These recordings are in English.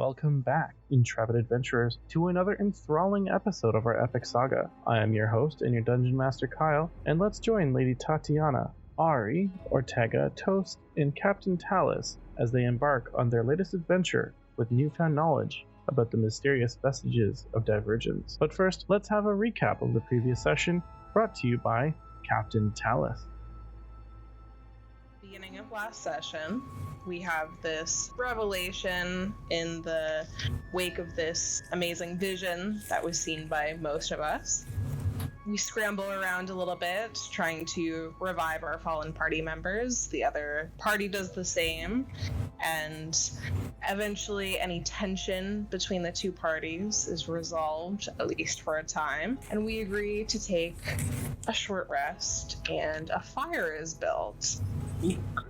Welcome back, intrepid adventurers, to another enthralling episode of our epic saga. I am your host and your Dungeon Master Kyle, and let's join Lady Tatiana, Ari, Ortega, Toast, and Captain Talus as they embark on their latest adventure with newfound knowledge about the mysterious vestiges of divergence. But first, let's have a recap of the previous session, brought to you by Captain Talus. Beginning of last session, we have this revelation in the wake of this amazing vision that was seen by most of us. We scramble around a little bit, trying to revive our fallen party members. The other party does the same, and eventually any tension between the two parties is resolved, at least for a time, and we agree to take a short rest, and a fire is built.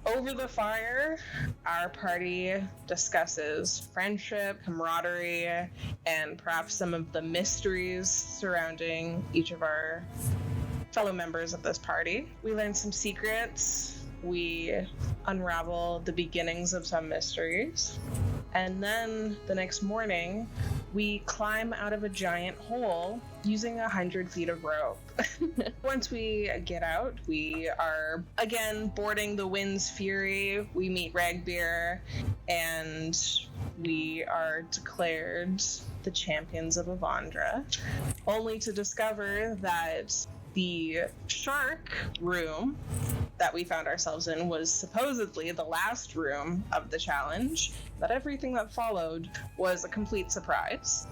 Over the fire, our party discusses friendship, camaraderie, and perhaps some of the mysteries surrounding each of our fellow members of this party. We learn some secrets, we unravel the beginnings of some mysteries, and then the next morning, we climb out of a giant hole using 100 feet of rope. Once we get out, we are again boarding the Wind's Fury. We meet Ragbeer, and we are declared the champions of Avandra, only to discover that the shark room that we found ourselves in was supposedly the last room of the challenge, that everything that followed was a complete surprise.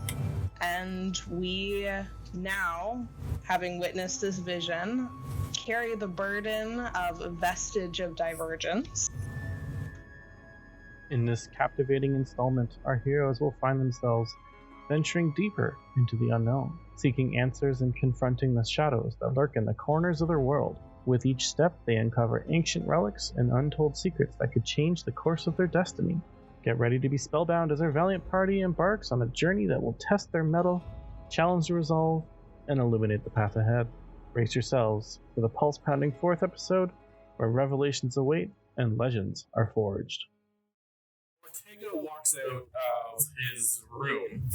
And we now, having witnessed this vision, carry the burden of a vestige of divergence. In this captivating installment, our heroes will find themselves venturing deeper into the unknown, seeking answers and confronting the shadows that lurk in the corners of their world. With each step, they uncover ancient relics and untold secrets that could change the course of their destiny. Get ready to be spellbound as our valiant party embarks on a journey that will test their mettle, challenge their resolve, and illuminate the path ahead. Brace yourselves for the pulse-pounding 4th episode, where revelations await and legends are forged. Ortega walks out of his room.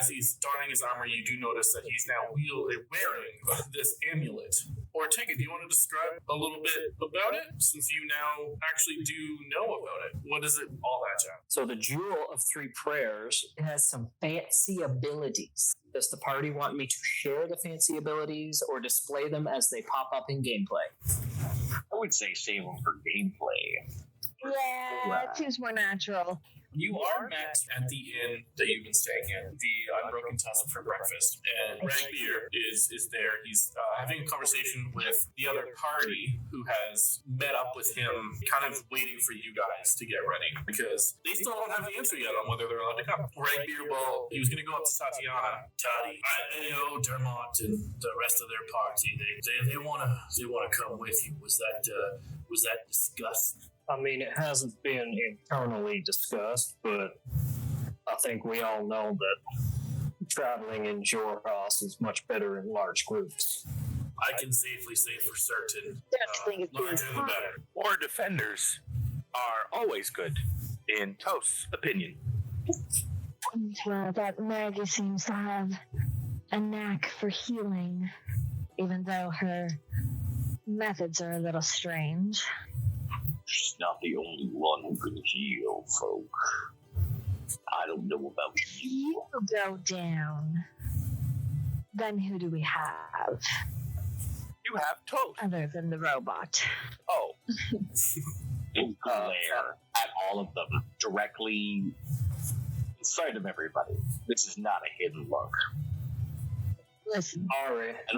As he's donning his armor, you do notice that he's now wearing this amulet. Ortega, do you want to describe a little bit about it, since you now actually do know about it? What is it all that, John? So the Jewel of Three Prayers has some fancy abilities. Does the party want me to share the fancy abilities or display them as they pop up in gameplay? I would say save them for gameplay. Yeah, it seems more natural. You are met at the inn that you've been staying in, the Unbroken Tusk, for breakfast, and Ragbeer is there. He's having a conversation with the other party, who has met up with him, kind of waiting for you guys to get ready, because they still don't have the answer yet on whether they're allowed to come. Ragbeer, well, he was going to go up to Tatiana. Tati, I know Dermot and the rest of their party, they want to come with you. Was that discussed? I mean, it hasn't been internally discussed, but I think we all know that traveling in Jorhas is much better in large groups. I can safely say for certain, Larger the better. Or defenders are always good, in Toast's opinion. Well, that Maggie seems to have a knack for healing, even though her methods are a little strange. She's not the only one who can heal, folk. I don't know about you. You go down. Then who do we have? You have Toast. Other than the robot. Oh. Glare at all of them, directly in sight of everybody. This is not a hidden look. Listen, Ari, I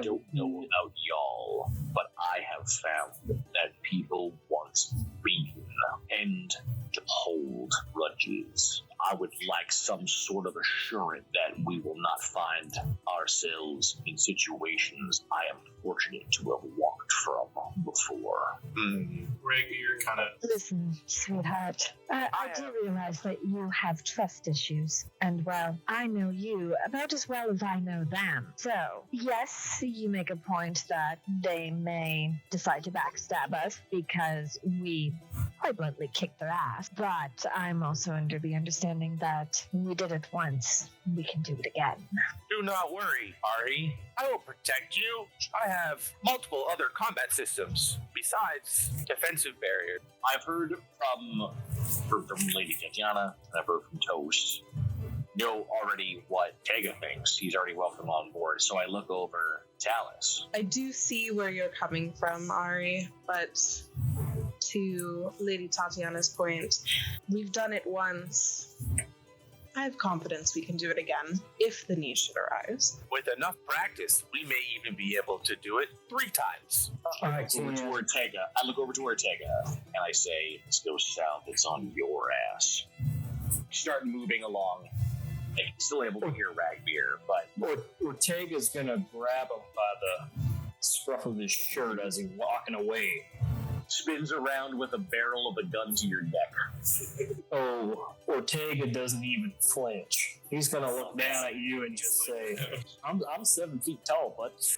don't know about y'all, but I have found that people want beaten and to hold grudges. I would like some sort of assurance that we will not find ourselves in situations I am fortunate to have walked from before. Ragbeer kind of... listen, sweetheart. I do realize that you have trust issues, and well, I know you about as well as I know them. So, yes, you make a point that they may decide to backstab us because we quite bluntly kick their ass. But I'm also under the understanding that we did it once, we can do it again. Do not worry, Ari. I will protect you. I have multiple other combat systems besides defensive barrier. I've heard from Lady Tatiana, and I've heard from Toast. Know already what Tega thinks. He's already welcome on board. So I look over Talus. I do see where you're coming from, Ari, but to Lady Tatiana's point, we've done it once. I have confidence we can do it again, if the need should arise. With enough practice, we may even be able to do it 3 times. I look over to Ortega, and I say, "Let's go south. It's on your ass." Start moving along. I'm still able to hear Ragbeer, but Ortega's gonna grab him by the scruff of his shirt as he's walking away. Spins around with a barrel of a gun to your neck. Oh, Ortega doesn't even flinch. He's gonna look down at you and just say, I'm 7 feet tall, but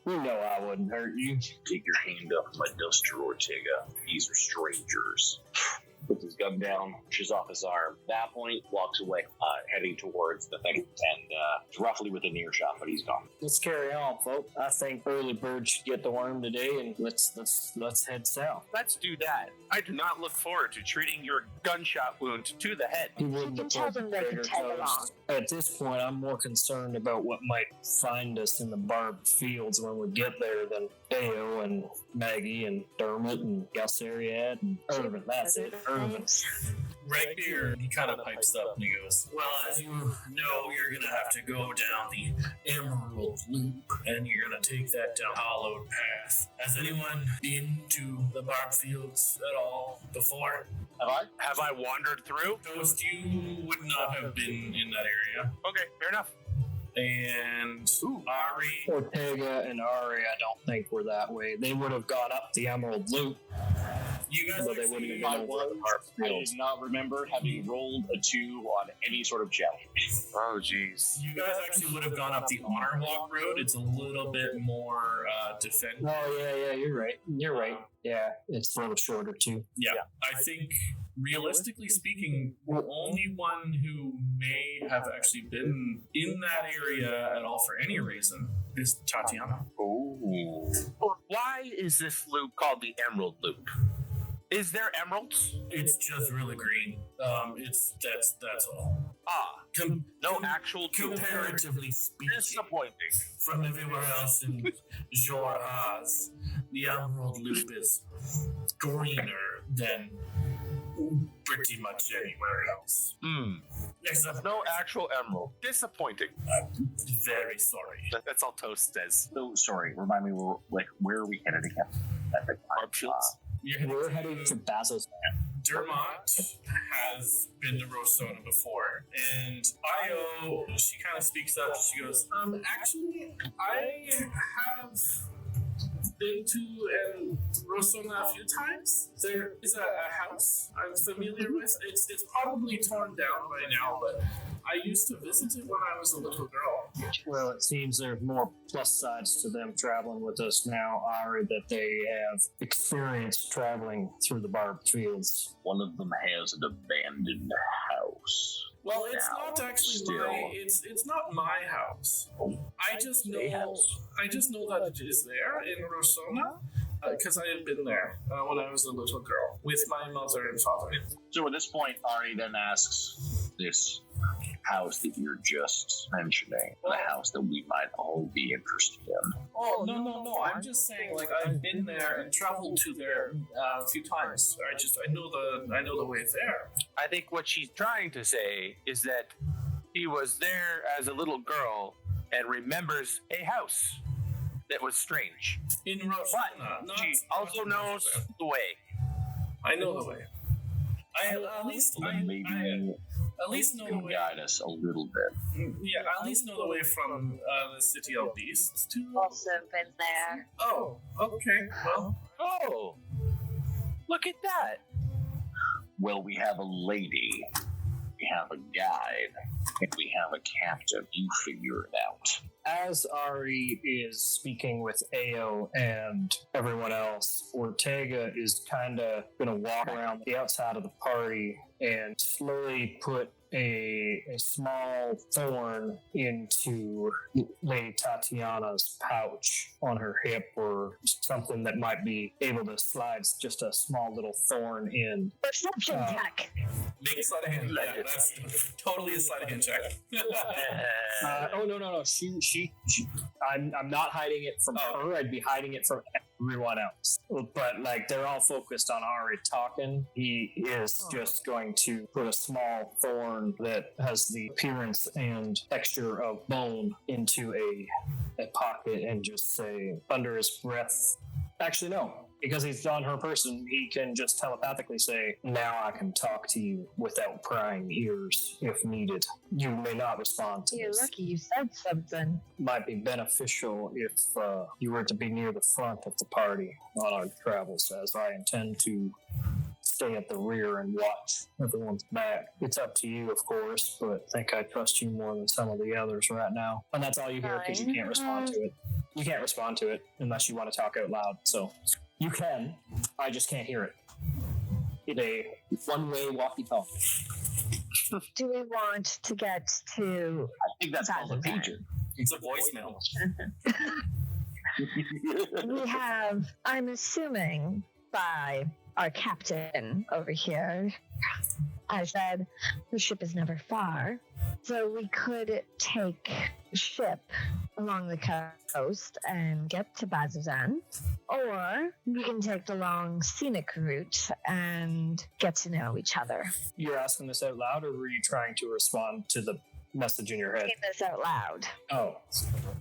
you know I wouldn't hurt you. Take your hand off my duster, Ortega. These are strangers. Puts his gun down, pushes off his arm. At that point, walks away, heading towards the thing, and it's roughly within earshot, but he's gone. Let's carry on, folks. I think Early Bird should get the worm today, and let's head south. Let's do that. I do not look forward to treating your gunshot wound to the head. He wouldn't have tell put them they can bigger tag toast. along. At this point, I'm more concerned about what might find us in the barbed fields when we get there than Ao and Maggie and Dermot and Galsariad and Irvin. That's it, Irvin. Ragbeer, he kind of pipes up and he goes, "Well, as you know, you're going to have to go down the Emerald Loop, and you're going to take that down Hollowed Path. Has anyone been to the barb fields at all before?" Have I wandered through? Toast, you would not have been in that area. Okay, fair enough. And Ari, Ortega and Ari, I don't think were that way. They would have gone up the Emerald Loop. you guys But they wouldn't actually, have gone over the barb I fields. do not remember having rolled a 2 on any sort of challenge. Oh, jeez. you guys actually would have gone up the Honor Walk road. It's a little bit more defended. Oh, yeah, you're right. Yeah, it's a little shorter, too. Yeah, I think realistically speaking, the only one who may have actually been in that area at all for any reason is Tatiana. Ooh. Why is this loop called the Emerald Loop? Is there emeralds? It's just really green. That's all. No actual Comparatively speaking, disappointing. from everywhere else in Jorah's, the Emerald Loop is greener than pretty much anywhere else. Except No actual emerald. Disappointing. very sorry. That's all Toast says. So, sorry, remind me, where are we headed again? At the Fields? We're heading to Bazzoxan. Dermot has been to Rosona before, and Io, she kind of speaks up. She goes, actually, I have been to Rosona a few times. There is a house I'm familiar with. It's probably torn down by now, but I used to visit it when I was a little girl. Well, it seems there's more plus sides to them traveling with us now, Ari, that they have experience traveling through the barbed fields. One of them has an abandoned house. Well, it's Now, not actually still. it's not my house. I just know that it is there in Rosona because I had been there when I was a little girl with my mother and father. So at this point, Ari then asks this house that you're just mentioning, the house that we might all be interested in. Oh no! I'm just saying, like, I've been there and traveled to there a few times. I know the way there. I think what she's trying to say is that he was there as a little girl and remembers a house that was strange. In But Rosona, she also knows the way. I know the way. At least know the can way. guide us a little bit. Yeah, at least know the way from the city of beasts to. Also been there. Oh, okay. Well, Oh, look at that. Well, we have a lady We have a guide, and we have a captain. You figure it out. As Ari is speaking with Ao and everyone else, Ortega is kind of going to walk around the outside of the party and slowly put a small thorn into Lady Tatiana's pouch on her hip, or something that might be able to slide just a small little thorn in. Perception check. Make a sleight of hand. Yeah, that's totally a sleight of hand check. No. She. I'm not hiding it from her. I'd be hiding it from everyone else. But like they're all focused on Ari talking. He is just going to put a small thorn that has the appearance and texture of bone into a pocket and just say under his breath. Actually, no. Because he's on her person, he can just telepathically say, "Now I can talk to you without prying ears if needed. You may not respond to You're this. lucky you said something. Might be beneficial if you were to be near the front of the party on our travels, as I intend to stay at the rear and watch everyone's back. It's up to you, of course, but I think I trust you more than some of the others right now." And that's all you hear because you can't respond to it. You can't respond to it unless you want to talk out loud, so... You can. I just can't hear it. It's a one-way walkie-talkie. Do we want to get to... I think that's called a pager. It's a voicemail. We have, I'm assuming, by our captain over here, I said, the ship is never far, so we could take a ship along the coast and get to Bazzoxan, or we can take the long scenic route and get to know each other. You're asking this out loud, or were you trying to respond to the message in your head? Say this out loud. Oh,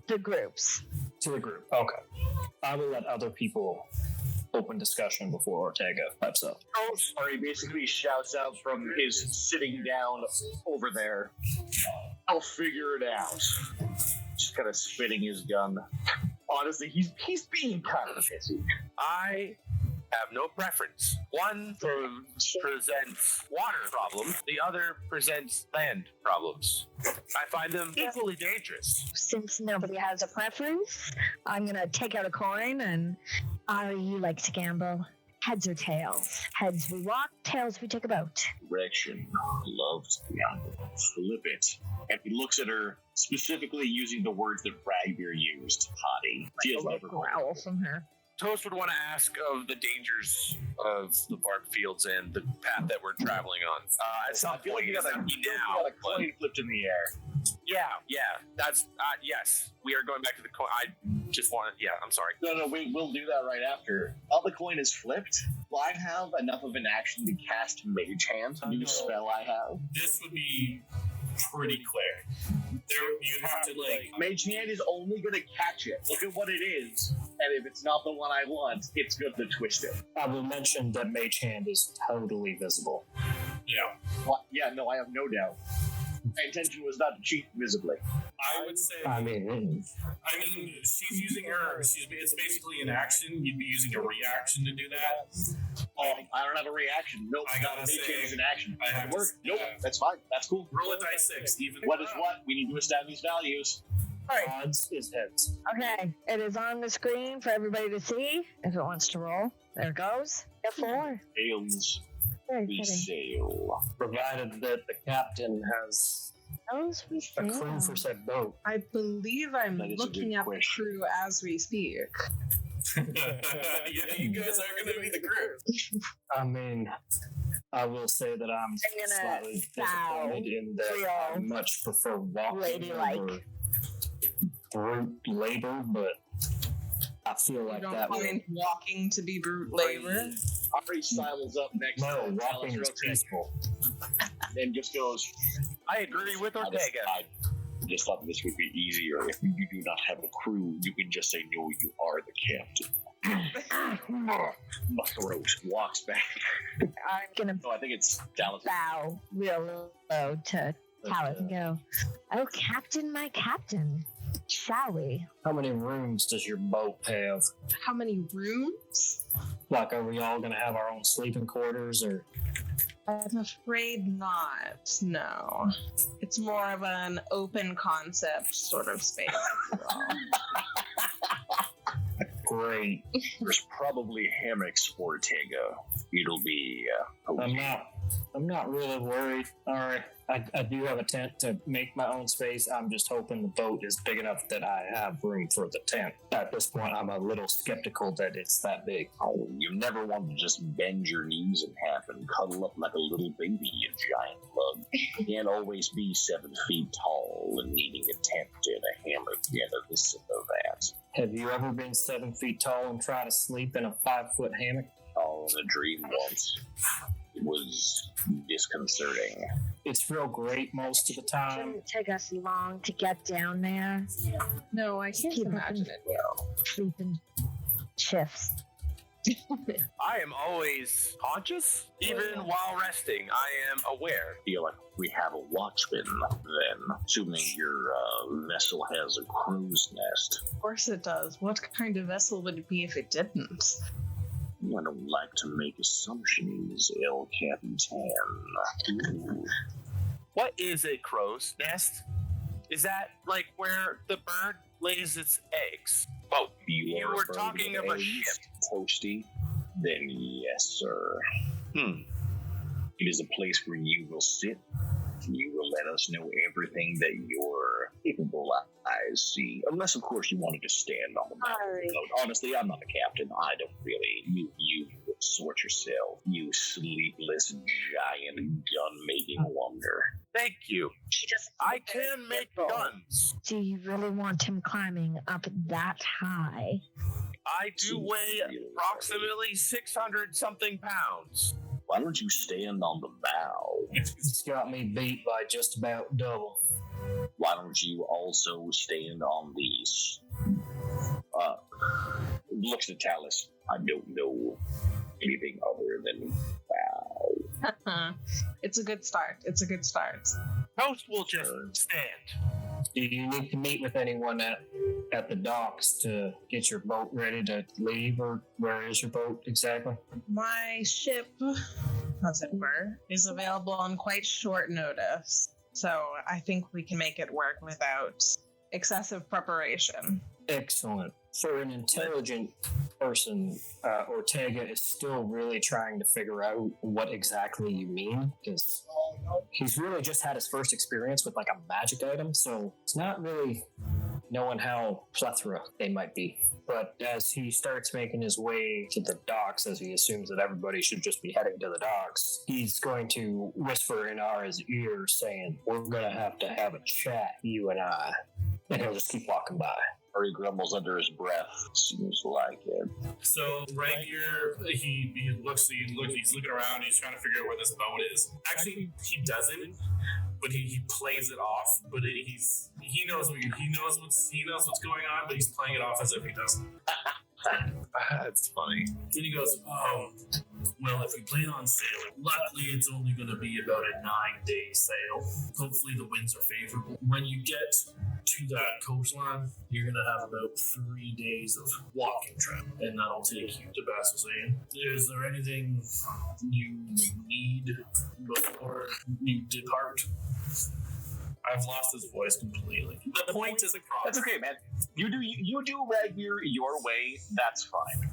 The groups. to the group. Okay. I will let other people open discussion before Ortega pipes up. Ari basically shouts out from his sitting down over there, "I'll figure it out." Just kind of spitting his gun. Honestly, he's being kind of pissy. I have no preference. One presents water problems, the other presents land problems. I find them equally dangerous. Since nobody has a preference, I'm going to take out a coin and you like to gamble. Heads or tails? Heads we walk, tails we take a boat. Direction. Loves to gamble. Flip it. And he looks at her, specifically using the words that Ragbear used. Hottie. She has never growl from her. Toast would want to ask of the dangers of the bark fields and the path that we're traveling on. At some point, it's like now. a coin flipped in the air. Yeah, that's, yes. We are going back to the coin. I just want to, I'm sorry. No, we'll do that right after. While the coin is flipped, will I have enough of an action to cast Mage Hand? New spell I have. This would be pretty quick. You'd have to, Mage Hand is only going to catch it. Look at what it is. And if it's not the one I want, it's good to twist it. I will mention that Mage Hand is totally visible. Yeah. Well, yeah, no, I have no doubt. My intention was not to cheat visibly. I would say... I mean, she's using her... It's basically an action. You'd be using a reaction to do that. Oh, I don't have a reaction. Nope, I gotta Mage say, Hand is an action. I have Work. to- Nope, that's fine. That's cool. Roll a dice 6. Even What is what? We need to establish values. odds is heads. Okay, it is on the screen for everybody to see if it wants to roll. There it goes. Get 4. Sails, Very we fitting. sail. Provided that the captain has Those we a crew sail. for said boat. I believe I'm That is a looking good at the question. crew as we speak. yeah, you guys are going to be the group. I mean, I will say that I'm gonna slightly bow disappointed in that I much prefer walking Ladylike. over brute labor, but I feel You like don't that would... find walking to be brute labor? Ari sidles up next No, to walking is Alice peaceful. and just goes, I agree with Ortega. I just thought this would be easier. If you do not have a crew, you can just say, no, you are the captain. My throat walks back. I'm gonna No, I think it's Dallas. bow real low to Talith and go, "Oh, Captain, my captain, shall we?" How many rooms does your boat have? How many rooms? Like, are we all going to have our own sleeping quarters, or I'm afraid not. No. It's more of an open concept sort of space. Great. There's probably hammocks for Ortega. It'll be. I'm not really worried. All right. I do have a tent to make my own space. I'm just hoping the boat is big enough that I have room for the tent. At this point, I'm a little skeptical that it's that big. Oh, you never want to just bend your knees in half and cuddle up like a little baby, you giant lug. You can't always be 7 feet tall and needing a tent and a hammock and a this and a that. Have you ever been 7 feet tall and tried to sleep in a 5-foot hammock? Oh, in a dream once. It was disconcerting. It's real great most of the time. Shouldn't take us long to get down there. No, I can't People imagine can it will. sleep in shifts. I am always conscious, even while resting. I am aware. I feel like we have a watchman then, assuming your vessel has a crow's nest. Of course it does. What kind of vessel would it be if it didn't? I don't like to make assumptions, El Capitan. What is a crow's nest? Is that like where the bird lays its eggs? Oh, you were talking of a ship. Toasty? Then yes, sir. It is a place where you will sit. You will let us know everything that your capable eyes see. Unless, of course, you wanted to stand on the boat. Honestly, I'm not a captain. I don't really. You sort yourself. You sleepless giant gun-making wonder. Thank you. I can make guns. Do you really want him climbing up that high? I do weigh approximately 600-something pounds. Why don't you stand on the bow? It's got me beat by just about double. Why don't you also stand on these? Looks at Talus. I don't know anything other than bow. It's a good start. It's a good start. Toast will just stand. Do you need to meet with anyone at the docks to get your boat ready to leave, or where is your boat exactly? My ship, as it were, is available on quite short notice, so I think we can make it work without excessive preparation. Excellent. For an intelligent person, Ortega is still really trying to figure out what exactly you mean, because he's really just had his first experience with like a magic item, so it's not really knowing how plethora they might be. But as he starts making his way to the docks, as he assumes that everybody should just be heading to the docks, he's going to whisper in Ara's ear saying, "We're going to have a chat, you and I." And he'll just keep walking by. Or he grumbles under his breath. Seems like it. So right here, he's looking around. He's trying to figure out where this boat is. Actually, he doesn't, but he plays it off. But he knows what's going on, but he's playing it off as if he doesn't. That's funny. Then he goes, "Oh, well, if we plan on sailing, luckily it's only going to be about a 9-day sail. Hopefully the winds are favorable. When you get to that coastline, you're going to have about 3 days of walking trip, and that'll take you to Bazzoxan. Is there anything you need before you depart?" I've lost his voice completely. The point is across. That's okay, man. You do Ragnar your way. That's fine.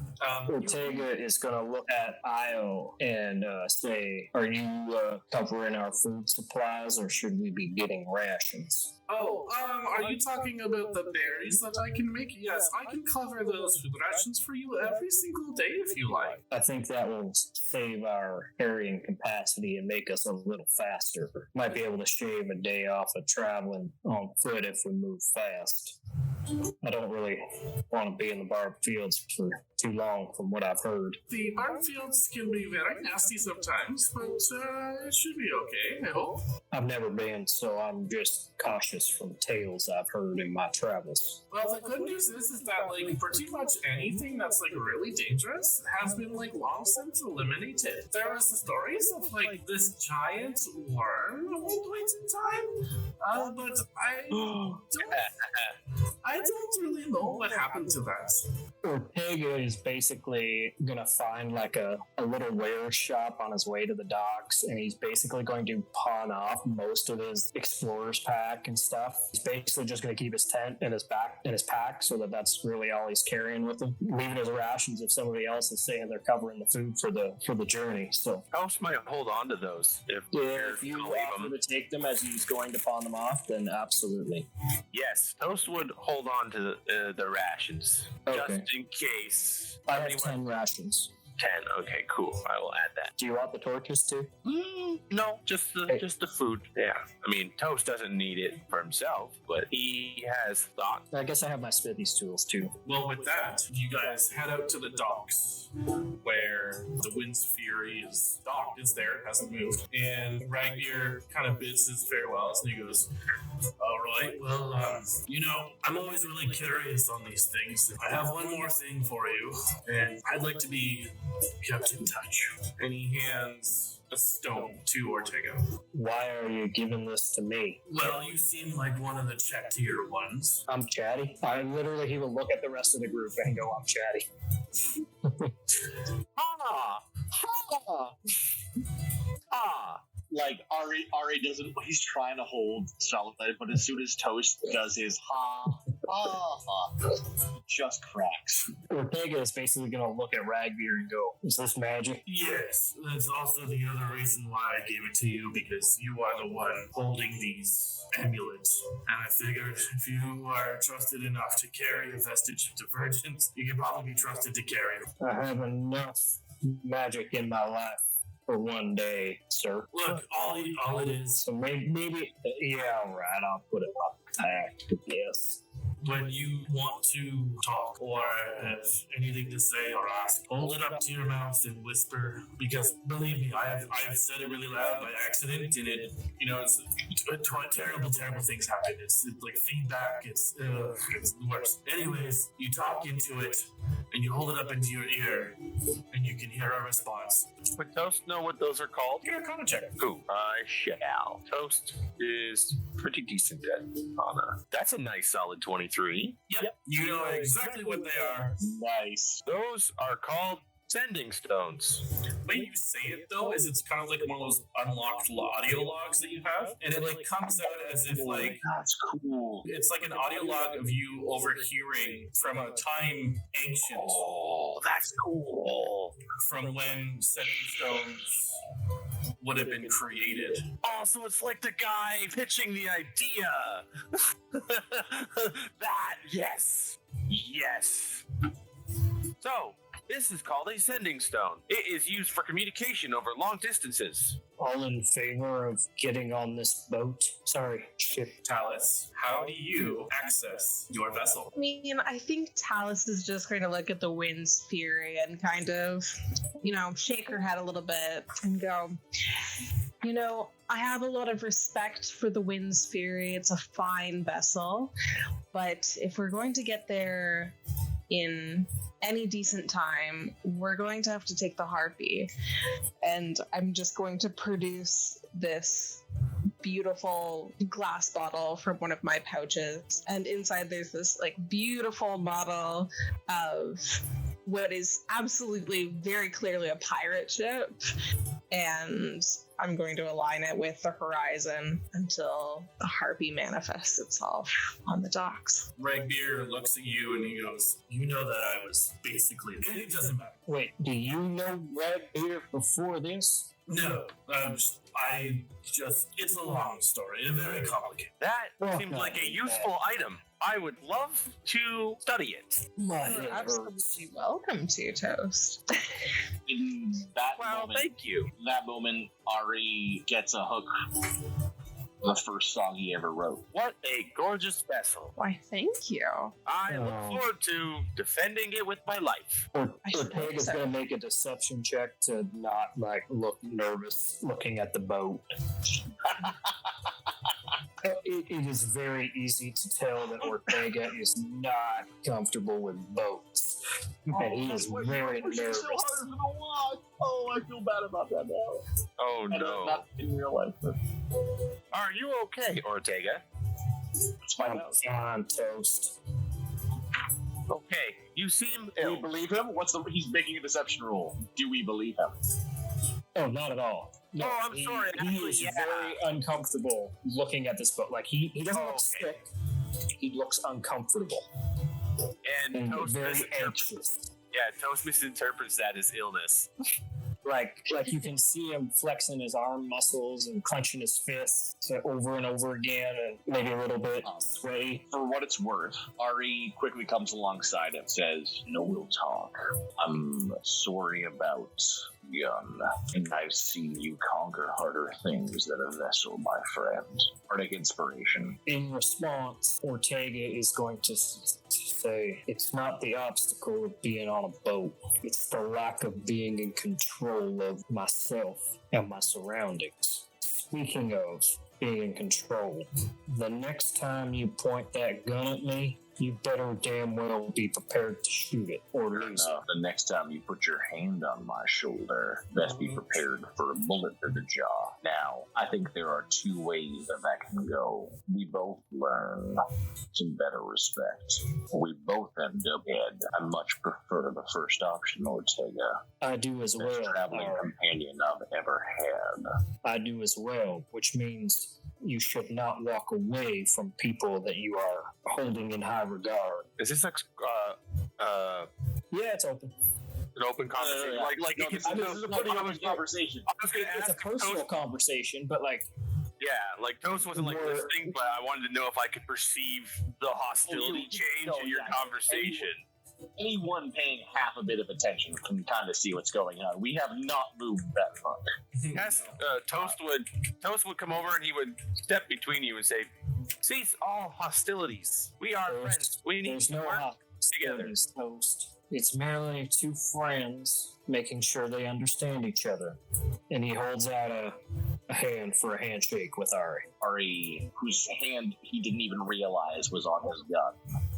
Ortega is going to look at Io and say, "Are you covering our food supplies, or should we be getting rations?" Oh, are you talking about the berries that I can make? Yes, I can cover those food rations for you every single day if you like. I think that will save our carrying capacity and make us a little faster. Might be able to shave a day off of traveling on foot if we move fast. I don't really want to be in the barbed fields for too long, from what I've heard. The barbed fields can be very nasty sometimes, but it should be okay, I hope. I've never been, so I'm just cautious from tales I've heard in my travels. Well, the good news is that, like, pretty much anything that's, like, really dangerous has been, like, long since eliminated. There was the stories of, like, this giant worm at one point in time, but I don't really know what happened to that. Ortega is basically gonna find like a little wear shop on his way to the docks, and he's basically going to pawn off most of his explorer's pack and stuff. He's basically just gonna keep his tent and his pack, so that's really all he's carrying with him, leaving his rations if somebody else is saying they're covering the food for the journey. So Toast might hold on to those if you offer to take them as he's going to pawn them off, then absolutely. Yes, Toast would hold on to the rations Okay. just in case. I have 10 rations. 10. Okay, cool. I will add that. Do you want the torches too? No, just the food. Yeah. I mean, Toast doesn't need it for himself, but he has thought. I guess I have my smithy's tools too. Well, with that, you guys head out to the docks where the Wind's Fury is docked. It's there, hasn't moved. And Ragbeer kind of bids his farewells and he goes, all right, well, I'm always really curious on these things. I have one more thing for you, and I'd like to be kept in touch. And he hands a stone to Ortega. Why are you giving this to me? Well, you seem like one of the chattier ones. I'm chatty. He will look at the rest of the group and go, I'm chatty. Like Ari doesn't. He's trying to hold solid, but as soon as Toast does his it just cracks. Ortega is basically going to look at Ragbeer and go, is this magic? Yes, that's also the other reason why I gave it to you, because you are the one holding these amulets. And I figured if you are trusted enough to carry a vestige of divergence, you can probably be trusted to carry them. I have enough magic in my life for one day, sir. Look, all it is, So maybe yeah, all right, I'll put it on my pack, yes. when you want to talk or have anything to say or ask, hold it up to your mouth and whisper, because believe me, I've said it really loud by accident, and terrible things happen. It's like feedback, it's the worst. Anyways, you talk into it and you hold it up into your ear and you can hear a response. Would Toast know what those are called? You're a Arcana check. Ooh, I shall. Toast is pretty decent at Arcana. That's a nice solid 23. Yep. You know exactly what they are. Nice. Those are called sending stones. The way you say it, though, is it's kind of like one of those unlocked audio logs that you have, and it like comes out as if like That's cool. it's like an audio log of you overhearing from a time ancient. Oh, that's cool. From when sending stones would have been created. Oh, so it's like the guy pitching the idea. That, yes. Yes. So, this is called a sending stone. It is used for communication over long distances. All in favor of getting on this boat? Sorry, ship. Talus, how do you access your vessel? I mean, I think Talus is just going to look at the Wind's Fury and kind of, shake her head a little bit and go, I have a lot of respect for the Wind's Fury. It's a fine vessel. But if we're going to get there in any decent time, we're going to have to take the Harpy. And I'm just going to produce this beautiful glass bottle from one of my pouches. And inside there's this beautiful model of what is absolutely very clearly a pirate ship. And I'm going to align it with the horizon until the Harpy manifests itself on the docks. Ragbeer looks at you and he goes, you know that I was basically... It doesn't matter. Wait, do you know Ragbeer before this? No, it's a long story, and very complicated. That seems like a useful item. I would love to study it. You're absolutely welcome to, Toast. In that moment, thank you. In that moment, Ari gets a hook. The first song he ever wrote. What a gorgeous vessel. Why, thank you. I look forward to defending it with my life. Ortega's going to make a deception check to not look nervous looking at the boat. It is very easy to tell that Ortega is not comfortable with boats. And he is very nervous. Oh, I feel bad about that now. Oh, no. Not in real life, but... Are you okay, Ortega? Let's find out. I'm Toast. Okay, You seem Do we ill. believe him? He's making a deception roll. Do we believe him? Oh, not at all. No, Oh, I'm sorry. He Actually, is yeah. very uncomfortable looking at this book. Like, he doesn't Oh, look okay. sick. He looks uncomfortable And Toast very misinterprets. anxious. Yeah, Toast misinterprets that as illness. Like you can see him flexing his arm muscles and clenching his fists over and over again, and maybe a little bit sweaty. For what it's worth, Ari quickly comes alongside and says, "No, we'll talk. I'm sorry about Gun, and I've seen you conquer harder things than a vessel, my friend." Arctic inspiration. In response, Ortega is going to say, "It's not the obstacle of being on a boat. It's the lack of being in control of myself and my surroundings. Speaking of being in control, the next time you point that gun at me, you better damn well be prepared to shoot it or lose it." The next time you put your hand on my shoulder, best be prepared for a bullet to the jaw. Now, I think there are two ways that can go. We both learn some better respect. We both end up dead. I much prefer the first option, Ortega. I do as Best well. traveling companion I've ever had. I do as well, which means you should not walk away from people that you are holding in high regard. Is this like Yeah, it's open. an open conversation? Like No, this is a pretty open conversation. I was going to It's a ask personal Toast. conversation, but like, Yeah, like Toast wasn't like More- listening, but I wanted to know if I could perceive the hostility change in your conversation. Anyone paying half a bit of attention can kind of see what's going on. We have not moved that far. Yes, Toast would come over and he would step between you and say, "Cease all hostilities. We are friends. We need there's to no work together." hostilities, Toast. It's merely two friends making sure they understand each other. And he holds out a hand for a handshake with Ari. Ari, whose hand he didn't even realize was on his gun,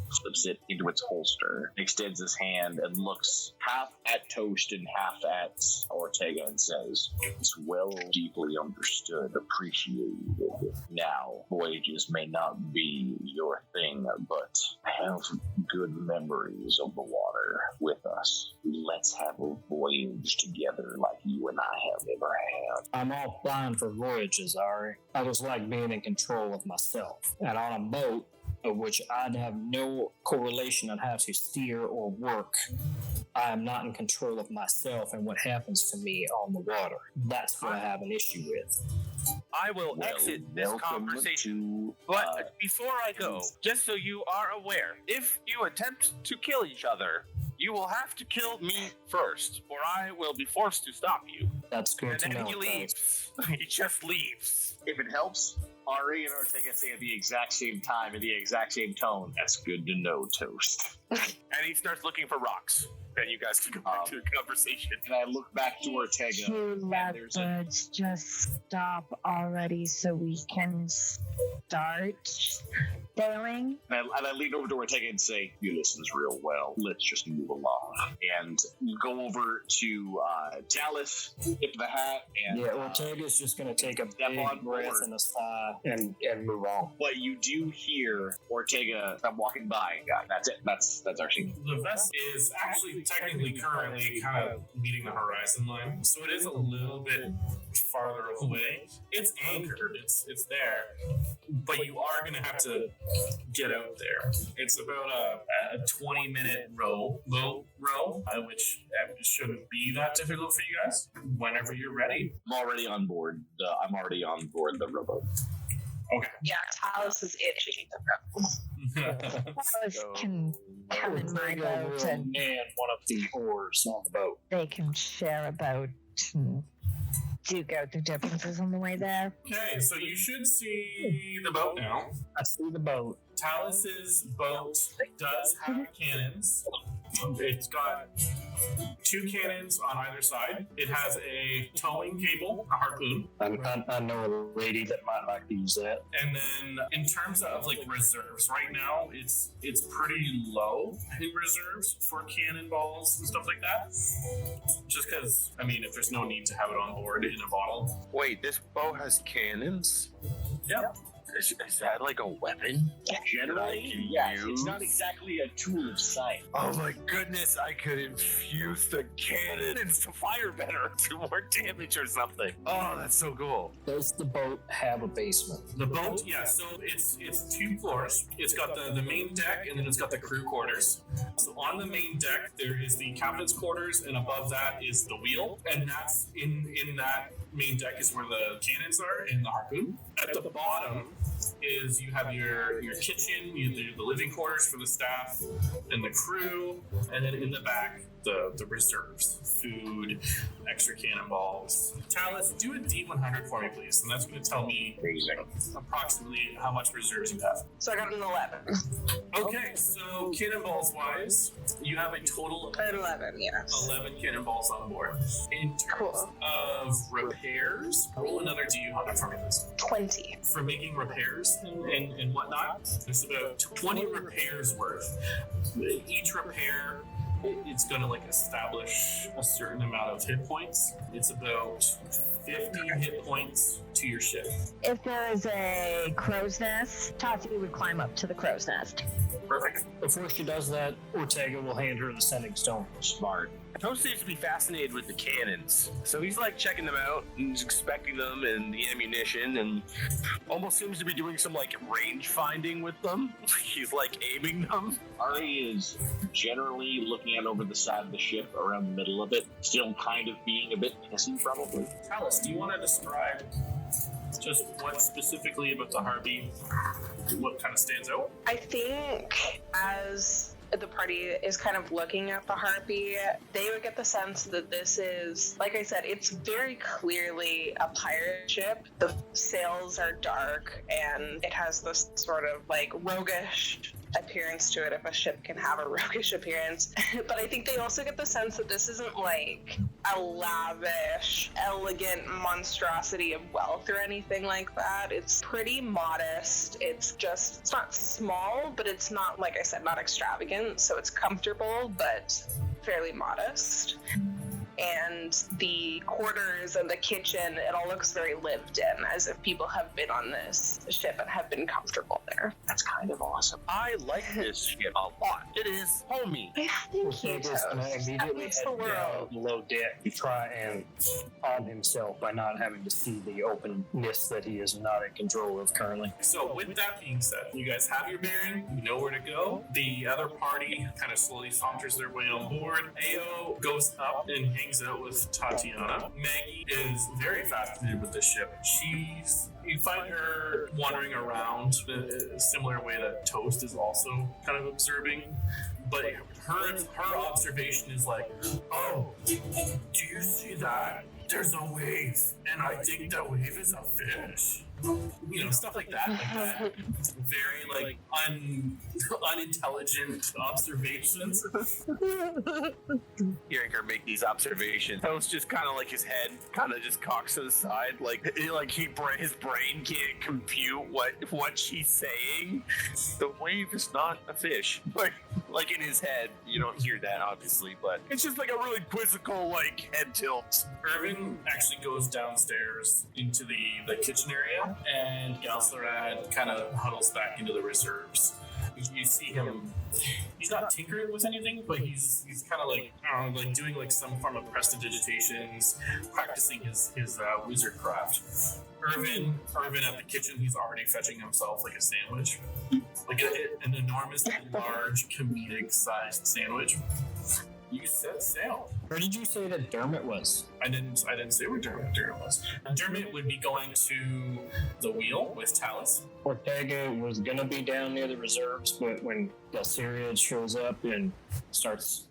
slips it into its holster, extends his hand, and looks half at Toast and half at Ortega and says, "It's well, deeply understood, appreciated. Now, voyages may not be your thing, but have good memories of the water with us. Let's have a voyage together like you and I have ever had." I'm all fine for voyages, Ari. I just like being in control of myself. And on a boat, of which I'd have no correlation on how to steer or work, I am not in control of myself and what happens to me on the water. That's what I have an issue with. I will Well, exit this welcome conversation. to, But before I go, just so you are aware, if you attempt to kill each other, you will have to kill me first, or I will be forced to stop you. That's good And to then know. he Toast. leaves. He just leaves. if it helps, Ari and Ortega say at the exact same time, in the exact same tone, "That's good to know, Toast." And he starts looking for rocks. Then you guys can go back to the conversation. And I look back to Ortega. You and there's a lovebirds, just stop already so we can start sailing. And I lean over to Ortega and say, "You listens real well. Let's just move along." And go over to Dallas, tip the hat, and Yeah, Ortega's just going to take a step big on breath board. and a sigh and move on. But you do hear Ortega. I'm walking by. Yeah, that's it. That's our scene. The vessel is actually technically currently kind of meeting the horizon line, so it is a little bit farther away. It's anchored, it's there, but you are going to have to get out there. It's about a 20-minute boat row, which shouldn't be that difficult for you guys. Whenever you're ready. I'm already on board. I'm already on board the rowboat. Okay. Yeah, Talos is itching the Alice can come in my Ortega boat will and man one of the oars on the boat. they can share a boat and duke out the differences on the way there. Okay, so you should see the boat now. I see the boat. Talus's boat does have cannons. It's got 2 cannons on either side. It has a towing cable, a harpoon, I know a lady that might like to use that. and then in terms of like reserves, right now it's pretty low in reserves for cannonballs and stuff like that. Just because, I mean, if there's no need to have it on board in a bottle. Wait, this boat has cannons? Yep. Is that like a weapon? Generally, yes. It's not exactly a tool of science. Oh my goodness, I could infuse the cannons to fire better, do more damage or something. Oh, that's so cool. Does the boat have a basement? The boat, yeah, so it's 2 floors. It's got the main deck, and then it's got the crew quarters. So on the main deck, there is the captain's quarters, and above that is the wheel, and that's in that main deck is where the cannons are and the harpoon. At the bottom is you have your kitchen, the living quarters for the staff and the crew, and then in the back the reserves, food, extra cannonballs. Talus, do a D100 for me, please, and that's going to tell me approximately how much reserves you have. So I got an 11. Okay, so cannonballs wise, you have a total An 11, yes. 11 cannonballs on board. In terms of repairs, roll another D100 for me, please. 20. For making repairs and whatnot, there's about 20 repairs worth. Each repair, it's going to like establish a certain amount of hit points. It's about 50 hit points to your ship. If there is a crow's nest, Tati would climb up to the crow's nest. Perfect. Before she does that, Ortega will hand her the sending stone. Smart. Toast seems to be fascinated with the cannons, so he's like checking them out and inspecting them and the ammunition, and almost seems to be doing some like range finding with them. He's like aiming them. Ari is generally looking out over the side of the ship around the middle of it, still kind of being a bit pissy, probably. Talus, do you want to describe just what specifically about the Harpy, what kind of stands out? I think as the party is kind of looking at the Harpy, they would get the sense that this is, like I said, it's very clearly a pirate ship. The sails are dark and it has this sort of like roguish appearance to it, if a ship can have a roguish appearance. But I think they also get the sense that this isn't like a lavish, elegant monstrosity of wealth or anything like that. It's pretty modest. It's not small, but it's not, like I said, not extravagant. So it's comfortable, but fairly modest. And the quarters and the kitchen, it all looks very lived in, as if people have been on this ship and have been comfortable there. That's kind of awesome. I like this ship a lot. It is homey. I think Ortega's gonna immediately head down below deck to try and arm himself by not having to see the openness that he is not in control of currently. So with that being said, you guys have your bearing, you know where to go. The other party kind of slowly saunters their way on board. Ao goes up and hangs out with Tatiana. Maggie is very fascinated with the ship. You find her wandering around a similar way that Toast is also kind of observing. But her observation is like, oh, do you see that? There's a wave, and I think that wave is a fish. You know, stuff like that. Very like unintelligent observations. Hearing her make these observations, Toast just kind of like his head kind of just cocks to the side, his brain can't compute what she's saying. The wave is not a fish. Like in his head, you don't hear that obviously, but it's just like a really quizzical like head tilt. Irvin actually goes downstairs into the kitchen area, and Galcerad kind of huddles back into the reserves. You see him, he's not tinkering with anything, but he's kind of like doing like some form of prestidigitations, practicing his wizard craft. Irvin at the kitchen, he's already fetching himself like a sandwich, like an enormous, large, comedic-sized sandwich. You said sail. Where did you say that Dermot was? I didn't say where Dermot was. Dermot would be going to the wheel with Talus. Ortega was gonna be down near the reserves, but when Galceria shows up and starts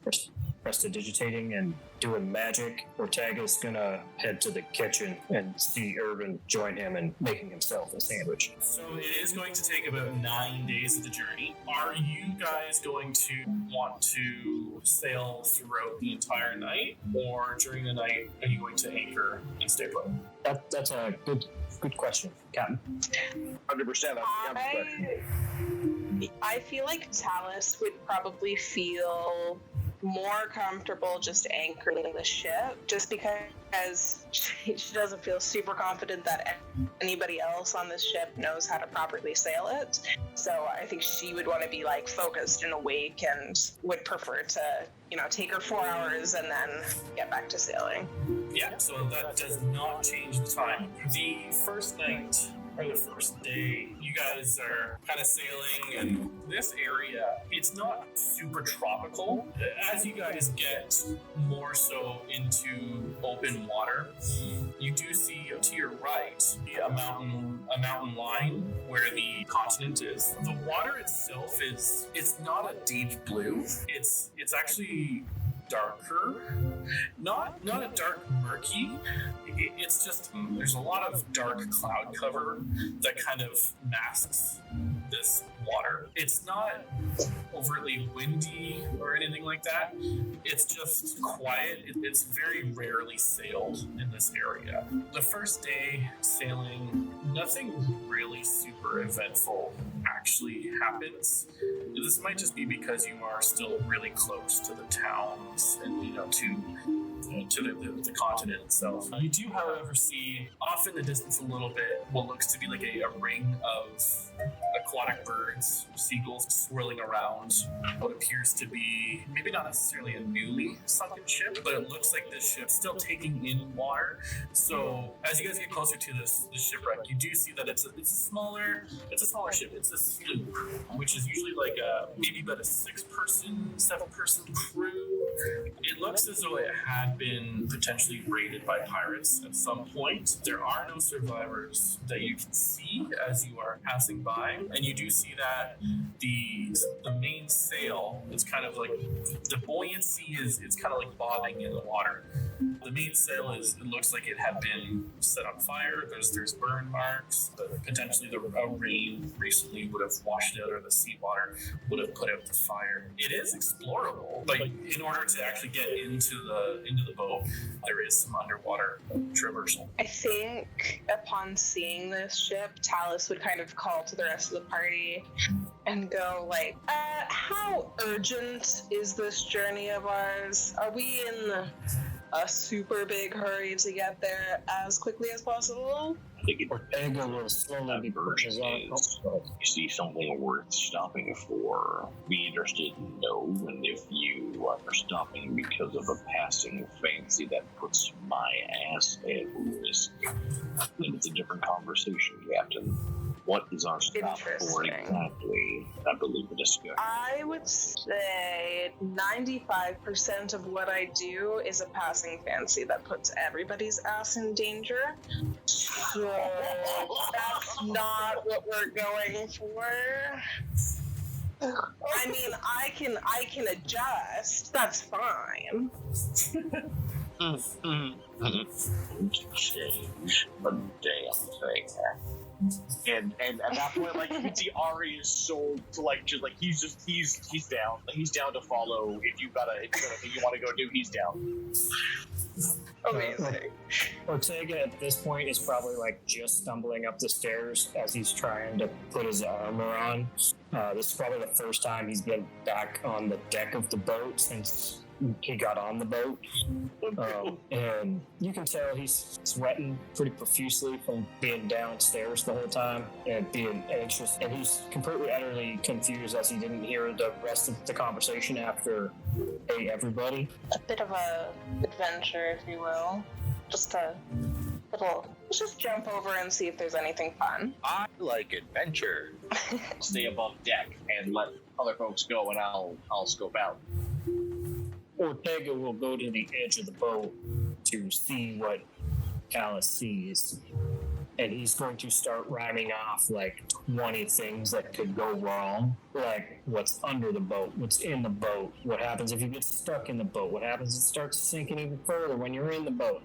prestidigitating and doing magic, Ortega's gonna head to the kitchen and see Irvin join him in making himself a sandwich. So it is going to take about 9 days of the journey. Are you guys going to want to sail throughout the entire night, or during the night are you going to anchor and stay put? That's a good question, Captain. 100%. That's the question. I feel like Talus would probably feel more comfortable just anchoring the ship, just because she doesn't feel super confident that anybody else on this ship knows how to properly sail it. So I think she would want to be like focused and awake, and would prefer to, take her 4 hours and then get back to sailing. Yeah, so that does not change the time. The first night, or the first day, you guys are kind of sailing, and this area, it's not super tropical. As you guys get more so into open water, you do see to your right a mountain line where the continent is. The water itself it's not a deep blue. It's actually darker, not a dark murky. It's just there's a lot of dark cloud cover that kind of masks this water. It's not overtly windy or anything like that. It's just quiet. It's very rarely sailed in this area. The first day sailing, nothing really super eventful actually happens. This might just be because you are still really close to the towns and to the continent itself. You do, however, see off in the distance a little bit what looks to be like a ring of aquatic birds, seagulls swirling around what appears to be maybe not necessarily a newly sunken ship, but it looks like this ship's still taking in water. So as you guys get closer to this shipwreck, you do see that it's a smaller ship. It's a sloop, which is usually like maybe about a 6-person, 7-person crew. It looks as though it had been potentially raided by pirates at some point. There are no survivors that you can see as you are passing by, and you do see that the main sail is kind of like the buoyancy is kind of like bobbing in the water. The main sail it looks like it had been set on fire. There's burn marks, but potentially the rain recently would have washed it out, or the seawater would have put out the fire. It is explorable, but in order to actually get into the boat, there is some underwater traversal. I think upon seeing this ship, Talus would kind of call to the rest of the party and go like, how urgent is this journey of ours? Are we in a super big hurry to get there as quickly as possible? I think Ortega will slowly be pushing on. You see something worth stopping for, be interested in knowing if you are stopping because of a passing fancy that puts my ass at risk. Then it's a different conversation, Captain. What is our stop for exactly? I believe the discussion. I would say 95% of what I do is a passing fancy that puts everybody's ass in danger. So that's not what we're going for. I mean, I can adjust. That's fine. Change a damn thing. And at that point, like, you can see Ari is sold to he's down. He's down to follow. If you got a thing you want to go do, he's down. Amazing. Ortega at this point is probably like just stumbling up the stairs as he's trying to put his armor on. This is probably the first time he's been back on the deck of the boat since he got on the boat. And you can tell he's sweating pretty profusely from being downstairs the whole time and being anxious. And he's completely, utterly confused as he didn't hear the rest of the conversation after "Hey, everybody." A bit of a adventure, if you will. Just a little. Let's just jump over and see if there's anything fun. I like adventure. Stay above deck and let other folks go, and I'll scope out. Ortega will go to the edge of the boat to see what Callus sees. And he's going to start rhyming off like 20 things that could go wrong. Like what's under the boat, what's in the boat, what happens if you get stuck in the boat, what happens if it starts sinking even further when you're in the boat.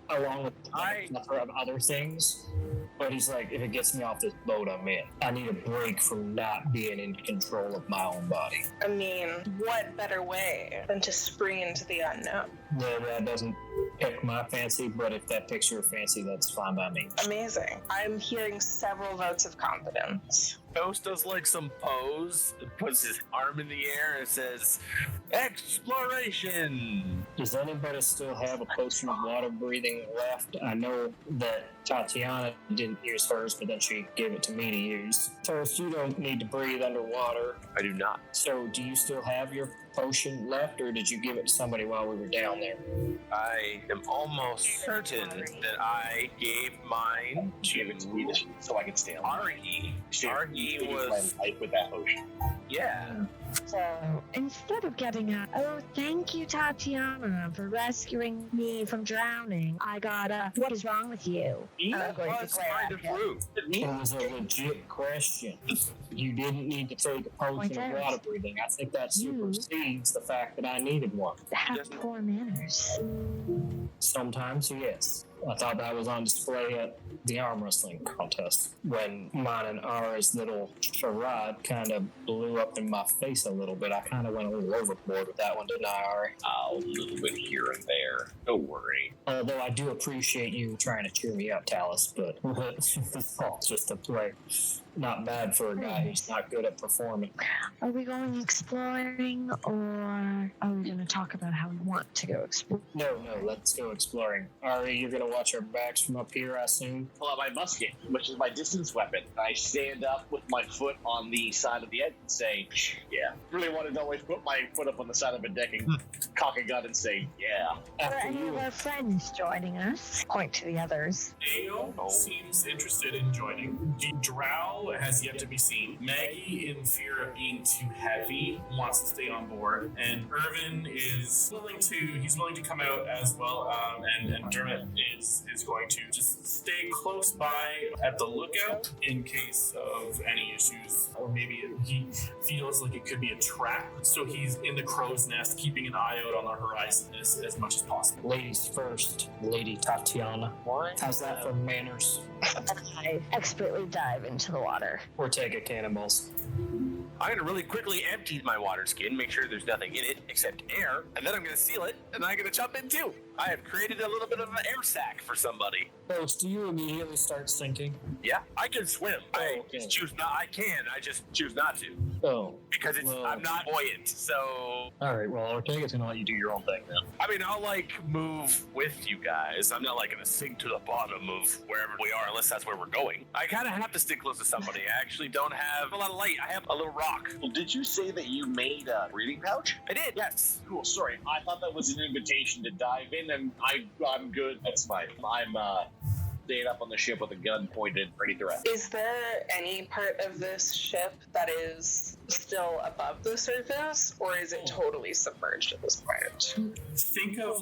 Along with a plethora of other things. But he's like, if it gets me off this boat, I'm in. I need a break from not being in control of my own body. I mean, what better way than to spring into the unknown? Yeah, that doesn't pick my fancy, but if that picks your fancy, that's fine by me. Amazing. I'm hearing several votes of confidence. Ghost does like some pose, puts his arm in the air and says, "Exploration!" Does anybody still have a potion of water breathing left? I know that Tatiana didn't use hers, but then she gave it to me to use. First, you don't need to breathe underwater. I do not. So, do you still have your potion left, or did you give it to somebody while we were down there? I am almost certain that I gave mine Give it to me so I can stay on. Argy. Argy was... Life with that potion. Yeah. So instead of getting oh, thank you, Tatiana, for rescuing me from drowning, I got what is wrong with you? That was kind of rude. It was a legit question. You didn't need to take a potion of water breathing. I think that supersedes the fact that I needed one. Have poor manners. Sometimes, yes. I thought that was on display at the arm wrestling contest when mine and Ara's little charade kind of blew up in my face a little bit. I kind of went a little overboard with that one, didn't I, Ari? A little bit here and there. Don't worry. Although I do appreciate you trying to cheer me up, Talus, but it's all just a play. Not bad for a guy who's not good at performing. Are we going exploring, or are we going to talk about how we want to go explore? No, let's go exploring. Ari, you're going to watch our backs from up here, I assume? Pull out my musket, which is my distance weapon. I stand up with my foot on the side of the edge and say, yeah. Really wanted to always put my foot up on the side of a deck and cock a gun and say, yeah. Are any of our friends joining us? Point to the others. Ayo seems interested in joining. The Drow has yet to be seen. Maggie, in fear of being too heavy, wants to stay on board, and Irvin is willing to come out as well, and Dermot is going to just stay close by at the lookout in case of any issues, or maybe he feels like it could be a trap, so he's in the crow's nest keeping an eye out on the horizon as much as possible. Ladies first, Lady Tatiana. What? How's that for manners? I expertly dive into the water. Or take a cannonballs. I'm going to really quickly empty my water skin, make sure there's nothing in it except air, and then I'm going to seal it, and I'm going to jump in too. I have created a little bit of an air sac for somebody. Folks, do you immediately start sinking? Yeah, I can swim. I just choose not to. Oh. Because I'm not buoyant, so... Alright, well, Ortega's gonna let you do your own thing then. I mean, I'll, move with you guys. I'm not, gonna sink to the bottom of wherever we are, unless that's where we're going. I kind of have to stick close to somebody. I actually don't have a lot of light. I have a little rock. Well, did you say that you made a breathing pouch? I did, yes. Cool, sorry. I thought that was an invitation to dive in, and I'm good. That's fine. I'm, staying up on the ship with a gun pointed, ready to threat. Is there any part of this ship that is still above the surface, or is it totally submerged at this point? Think of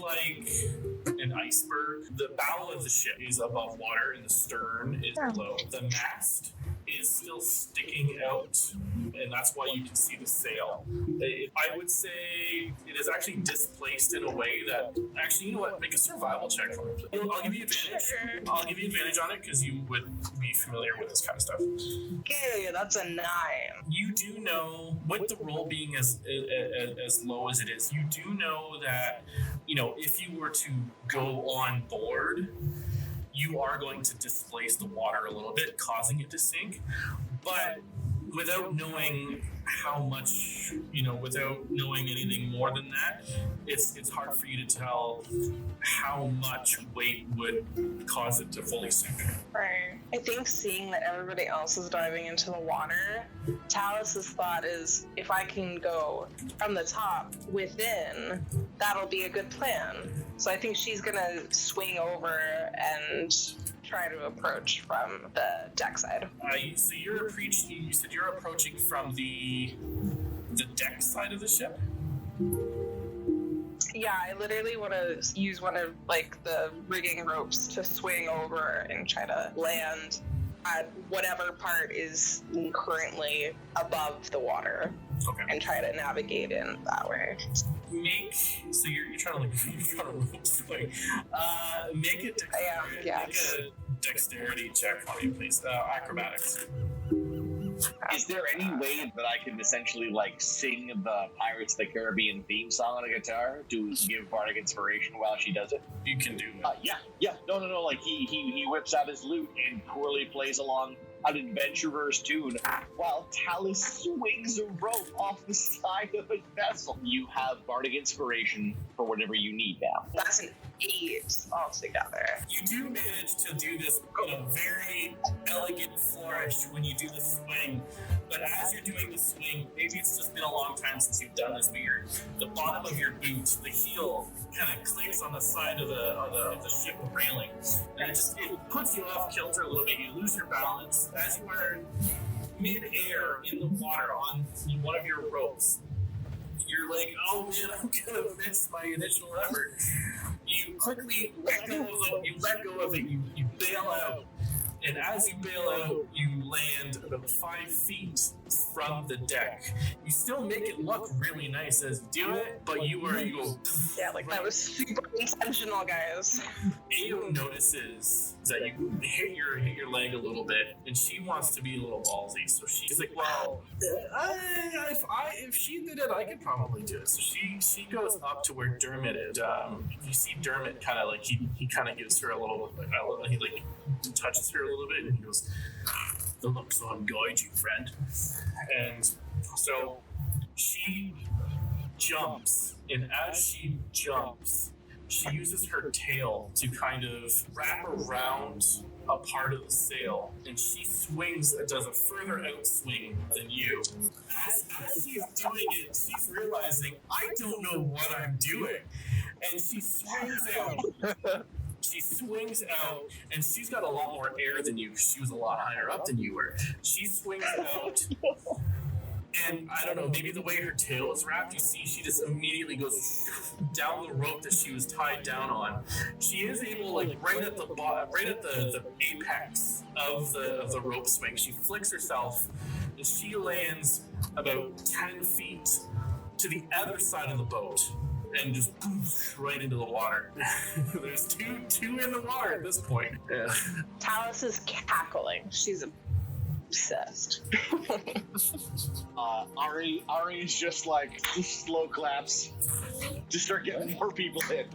an iceberg. The bow of the ship is above water and the stern is below. The mast is still sticking out, and that's why you can see the sail. I would say it is actually displaced in a way that, actually, you know what, make a survival check for me. I'll give you advantage. I'll give you advantage on it because you would be familiar with this kind of stuff. Okay, that's a 9. You do know, with the roll being as low as it is, you do know that, if you were to go on board, you are going to displace the water a little bit, causing it to sink. But without knowing how much, without knowing anything more than that, it's hard for you to tell how much weight would cause it to fully sink. Right. I think seeing that everybody else is diving into the water, Talus's thought is, if I can go from the top within, that'll be a good plan. So I think she's gonna swing over and try to approach from the deck side. So you said you're approaching from the deck side of the ship? Yeah, I literally want to use one of the rigging ropes to swing over and try to land at whatever part is currently above the water. Okay. And try to navigate in that way. So you're trying to rope swing. Make it. I am. Yes. Make a dexterity check for me, please. Acrobatics. Is there any way that I can essentially like sing the Pirates of the Caribbean theme song on a guitar to give bardic inspiration while she does it? You can do Yeah. No. Like he whips out his lute and poorly plays along an adventurer's tune while Talus swings a rope off the side of a vessel. You have bardic inspiration for whatever you need now. That's an 8 altogether. You do manage to do this in a very elegant flourish when you do the swing, but as you're doing the swing, maybe it's just been a long time since you've done this, but the bottom of your boot, the heel, kind of clicks on the side of the ship railing, and it puts you off kilter a little bit. You lose your balance as you are mid-air in the water on one of your ropes. You're like, oh man, I'm gonna miss my initial effort. You quickly let go of it. You bail out. And as you bail out, you land about 5 feet from the deck. You still make it look really nice as you do it, but you go. Yeah, like that was super intentional, guys. Ayo notices that you hit your leg a little bit, and she wants to be a little ballsy. So she's like, "Well, if she did it, I could probably do it." So she goes up to where Dermot is. You see Dermot kind of like he kind of gives her a little. He like touches her a little bit, and he goes, "The looks on guide you, friend." And so she jumps, and as she jumps, she uses her tail to kind of wrap around a part of the sail, and she does a further outswing than you. As she's doing it, she's realizing, I don't know what I'm doing. And she swings out. She swings out, and she's got a lot more air than you because she was a lot higher up than you were. She swings out, and I don't know, maybe the way her tail is wrapped, you see she just immediately goes down the rope that she was tied down on. She is able, like right at the bottom, right at the apex of the rope swing, she flicks herself, and she lands about 10 feet to the other side of the boat. And just poof, right into the water. There's two in the water at this point. Yeah. Talus is cackling. She's obsessed. Ari is just like slow claps to start getting more people in.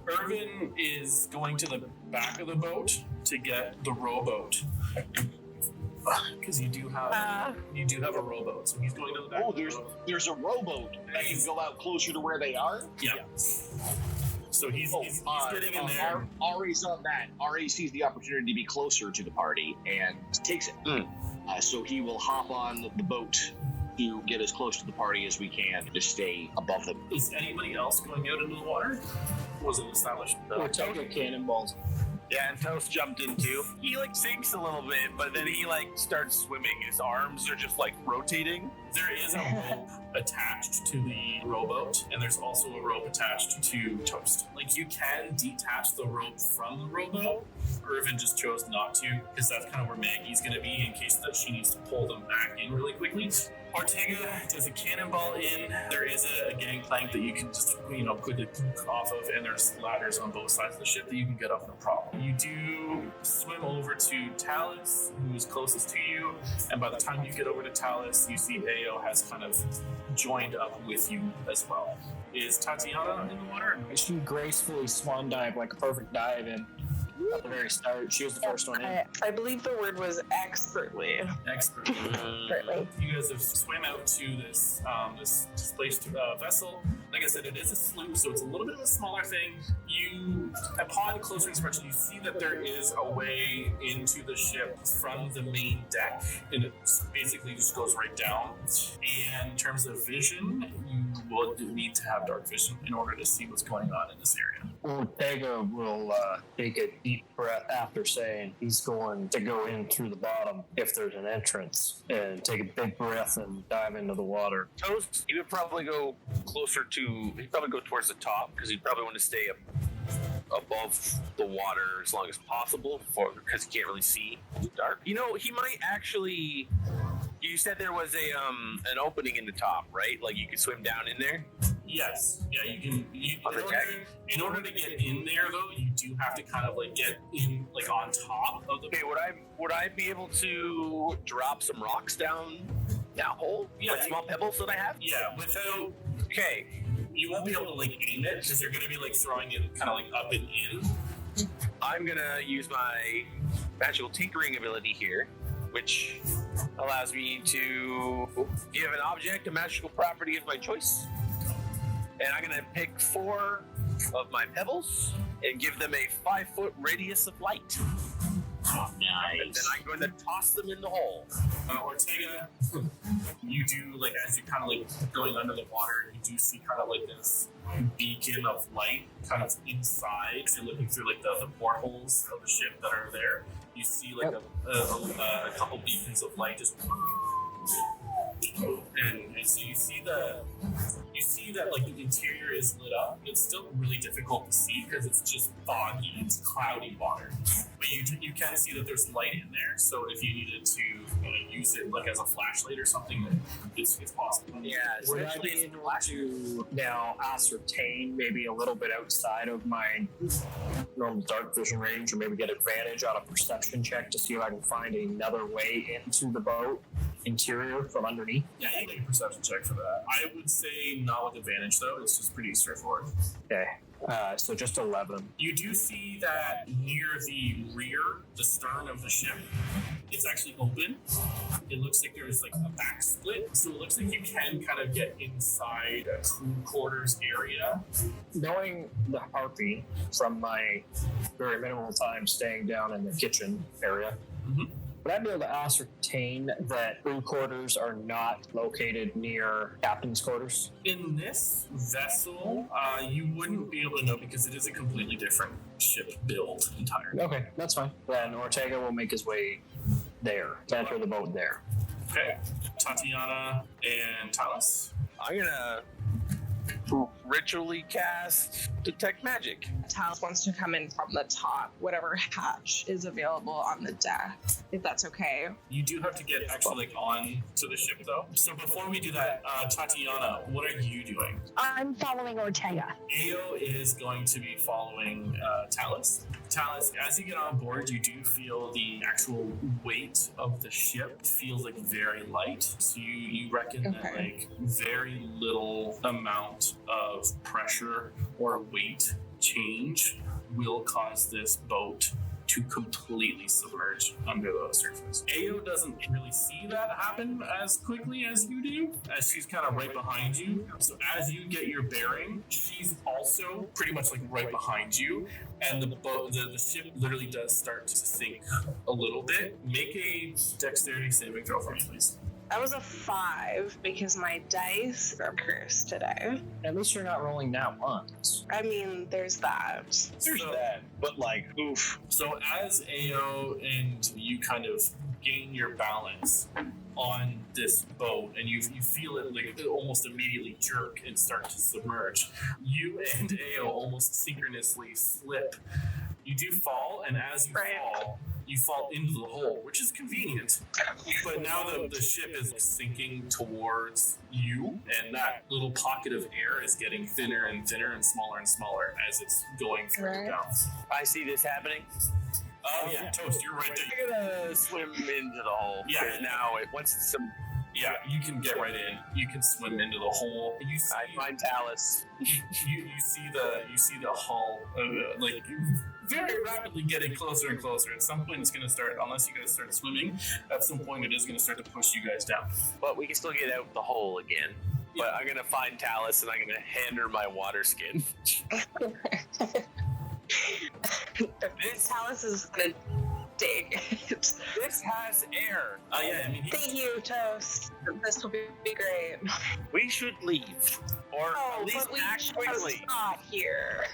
Irvin is going to the back of the boat to get the rowboat. Because you do have a rowboat, so he's going to the back. Oh, there's a rowboat that can go out closer to where they are. Yeah. So he's getting in there. Ari's on that. Ari sees the opportunity to be closer to the party and takes it. So he will hop on the boat to get as close to the party as we can to stay above them. Is anybody else going out into the water? Was it established? We're taking cannonballs. Yeah, and Toast jumped in too. He like sinks a little bit, but then he like starts swimming. His arms are just like rotating. There is a rope attached to the rowboat, and there's also a rope attached to Toast. Like you can detach the rope from the rowboat. Irvin just chose not to, because that's kind of where Maggie's going to be in case that she needs to pull them back in really quickly. Ortega does a cannonball in. There is a gangplank that you can just, put it off of, and there's ladders on both sides of the ship that you can get off no problem. You do swim over to Talus, who's closest to you, and by the time you get over to Talus, you see Ayo has kind of joined up with you as well. Is Tatiana in the water? She gracefully swan dive like a perfect dive in. At the very start, she was the first one in. I believe the word was expertly. Expertly. You guys have swam out to this displaced vessel. Like I said, it is a sloop, so it's a little bit of a smaller thing. Upon closer inspection, you see that there is a way into the ship from the main deck, and it basically just goes right down. And in terms of vision, you will need to have dark vision in order to see what's going on in this area. Ortega will take a deep breath after saying he's going to go in through the bottom if there's an entrance, and take a big breath and dive into the water. Toast, he would probably go closer to. He'd probably go towards the top because he'd probably want to stay up above the water as long as possible because he can't really see in the dark. He might actually. You said there was an opening in the top, right? Like you could swim down in there. Yes. Yeah, you can. On the deck? In order to get in there, though, you do have to kind of like get in, like on top of the. Okay, would I be able to drop some rocks down that hole? Yeah. Like small pebbles that I have? Yeah, without. Okay. You won't be able to like aim it because you're going to be like throwing it kind of like up and in. I'm gonna use my magical tinkering ability here, which allows me to give an object a magical property of my choice. And I'm gonna pick 4 of my pebbles and give them a 5-foot radius of light. And then Nice. I'm going to toss them in the hole. Ortega, you do like as you kind of like going under the water, you do see kind of like this beacon of light kind of inside. As you're looking through like the portholes of the ship that are there, you see like a couple beacons of light just. And so you see that like the interior is lit up. It's still really difficult to see because it's just foggy, it's cloudy water. But you can see that there's light in there. So if you needed to use it like as a flashlight or something, then it's possible. Yeah, Would I essentially be it's able to now ascertain maybe a little bit outside of my normal dark vision range, or maybe get advantage on a perception check to see if I can find another way into the boat interior from underneath? Yeah, you can make a perception check for that. I would say not with advantage though. It's just pretty straightforward. Okay, so just 11. You do see that near the rear, the stern of the ship, it's actually open. It looks like there's like a back split, so it looks like you can kind of get inside a crew quarters area. Knowing the Harpy from my very minimal time staying down in the kitchen area, would I be able to ascertain that crew quarters are not located near captain's quarters? In this vessel, you wouldn't be able to know because it is a completely different ship build entirely. Okay, that's fine. Then Ortega will make his way there, enter the boat there. Okay. Tatiana and Talos. I'm gonna ritually cast detect magic. Talos wants to come in from the top, whatever hatch is available on the deck, if that's okay. You do have to get actually like on to the ship though. So before we do that, Tatiana, what are you doing? I'm following Ortega. Ao is going to be following Talos. Talos, as you get on board, you do feel the actual weight of the ship feels like very light. So you reckon that like very little amount of pressure or weight change will cause this boat to completely submerge under the surface. Ao doesn't really see that happen as quickly as you do, as she's kind of right behind you. So as you get your bearing, she's also pretty much like right behind you, and the boat, the ship literally does start to sink a little bit. Make a dexterity saving throw for me, please. That was a 5 because my dice are cursed today. At least you're not rolling that once. I mean, there's that. There's that, but like, oof. So as Ao and you kind of gain your balance on this boat, and you feel it like almost immediately jerk and start to submerge, you and Ao almost synchronously slip. You do fall, and as you fall into the hole, which is convenient. But now the ship is sinking towards you, and that little pocket of air is getting thinner and thinner and smaller as it's going further down. I see this happening. Oh yeah, Toast, you're right there. I'm gonna swim into the hole. Yeah. 'Cause now, once it's some, Yeah, you can get right in. You can swim into the hole. You see, I find Talus. you see the hull like very rapidly getting closer and closer. At some point, it's going to start. Unless you guys start swimming, at some point it is going to start to push you guys down. But we can still get out the hole again. But I'm gonna find Talus and I'm gonna hand her my water skin. Talos is gonna dig it. This has air. Yeah, I mean, Thank you, Toast. This will be great. We should leave, or at least but we act just quickly. got here.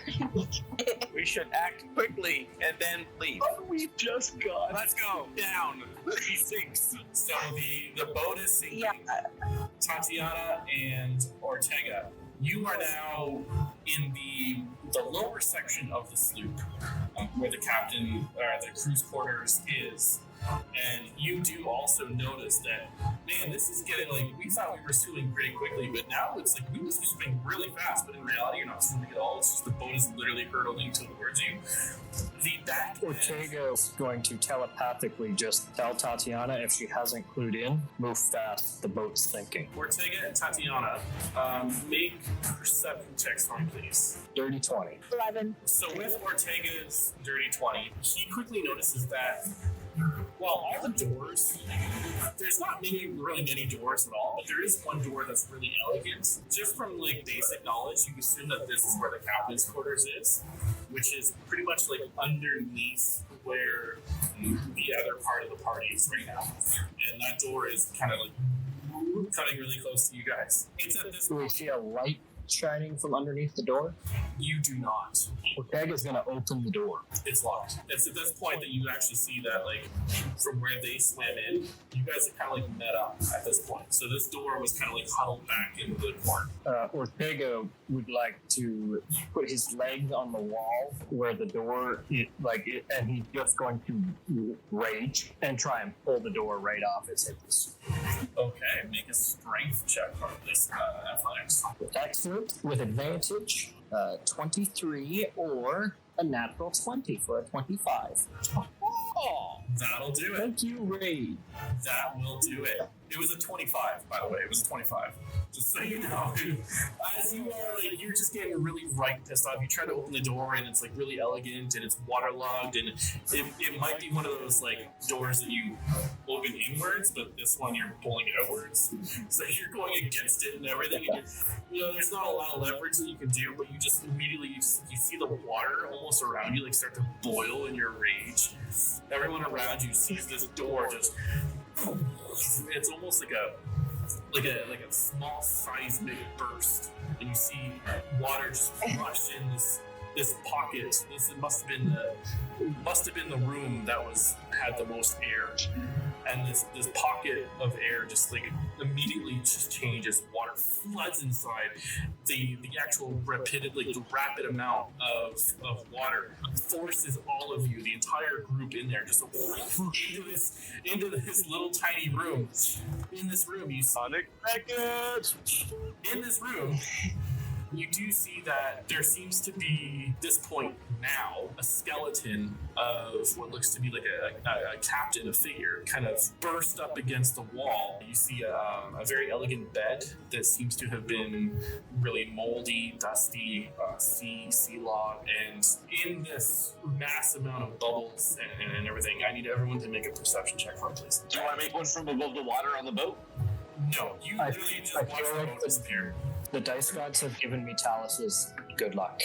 We should act quickly and then leave. We just got. Let's go down. He sinks. so the boat is sinking. Yeah. Tatiana and Ortega, you are now in the lower section of the sloop, where the captain, the crew's quarters is. And you do also notice that man, this is getting like, we thought we were swimming pretty quickly, but now it's like we must be swimming really fast, but in reality, you're not swimming at all. It's just the boat is literally hurtling towards you. The back Ortega is going to telepathically just tell Tatiana if she hasn't clued in, move fast, the boat's sinking. Ortega and Tatiana, make perception checks for me, please. Dirty 20. 11. So with Ortega's dirty 20, he quickly notices that while all the doors, there's not really many doors at all, but there is one door that's really elegant. Just from like basic knowledge, you assume that this is where the captain's quarters is, which is pretty much like underneath where the other part of the party is right now. And that door is kind of like cutting really close to you guys. It's at this Do we see a light shining from underneath the door? You do not. Ortega's going to open the door. It's locked. It's at this point that you actually see that, like, from where they swam in, you guys are kind of like met up at this point. So this door was kind of like huddled back into the corner. Ortega would like to put his leg on the wall where the door, and he's just going to rage and try and pull the door right off its hinges. Okay, make a strength check for this athletics. Excellent. With advantage, 23 or a natural 20 for a 25. Oh, that'll do it. Thank you, Ray. That will do it. It was a 25, by the way. It was a 25. Just so you know. As you are, like, you're just getting really pissed off. You try to open the door, and it's, like, really elegant, and it's waterlogged, and it might be one of those, like, doors that you open inwards, but this one you're pulling outwards. So you're going against it and everything. And there's not a lot of leverage that you can do, but you just immediately, you see the water almost around you, like, start to boil in your rage. Everyone around you sees this door just... It's almost like a small seismic burst, and you see water just rush in this pocket. It must have been the room that had the most air, and this pocket of air just like immediately just changes. Water floods inside. The actual rapid amount of water forces all of you, the entire group, in there, just into this little tiny room. In this room, you see unexpected. In this room, you do see that there seems to be, this point now, a skeleton of what looks to be like a captain, a figure, kind of burst up against the wall. You see a very elegant bed that seems to have been really moldy, dusty, sea log, and in this mass amount of bubbles and everything, I need everyone to make a perception check for me, please. Do you want to make one from above the water on the boat? No, you literally just watch the boat disappear. The dice gods have given me Talus's good luck.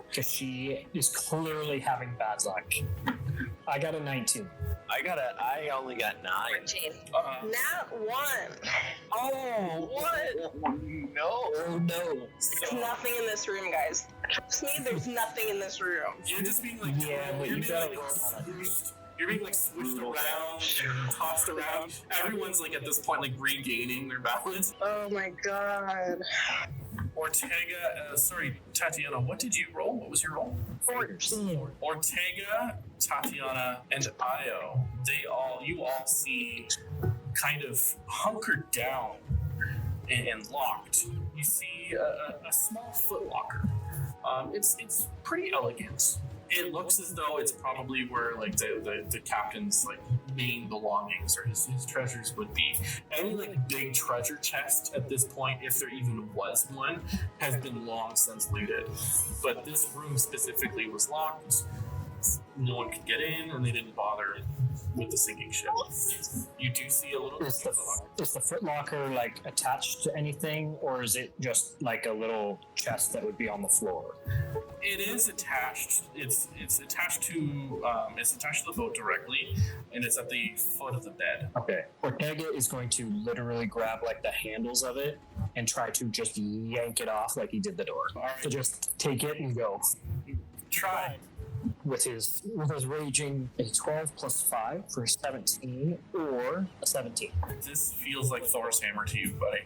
Because she is clearly having bad luck. I got a 19. I only got 9. 14. Nat 1. Oh, what? Oh no. There's nothing in this room, guys. Trust me, there's nothing in this room. You're just being like, you're being like swished around and tossed around. Everyone's like at this point like regaining their balance. Oh my god. Ortega, Tatiana, what did you roll? What was your roll? 14. Ortega, Tatiana, and Io, you all see kind of hunkered down and locked. You see a small foot locker. It's pretty elegant. It looks as though it's probably where like the captain's like main belongings or his treasures would be. Any like big treasure chest at this point, if there even was one, has been long since looted. But this room specifically was locked. No one could get in, and they didn't bother with the sinking ship. You do see a little. Is the footlocker like attached to anything, or is it just like a little chest that would be on the floor? It is attached. It's attached to the boat directly, and it's at the foot of the bed. Okay. Ortega is going to literally grab like the handles of it and try to just yank it off like he did the door. All right. So just take it and go. Try. with his raging a 12 plus 5 for 17 or a 17. This feels like Thor's hammer to you, buddy.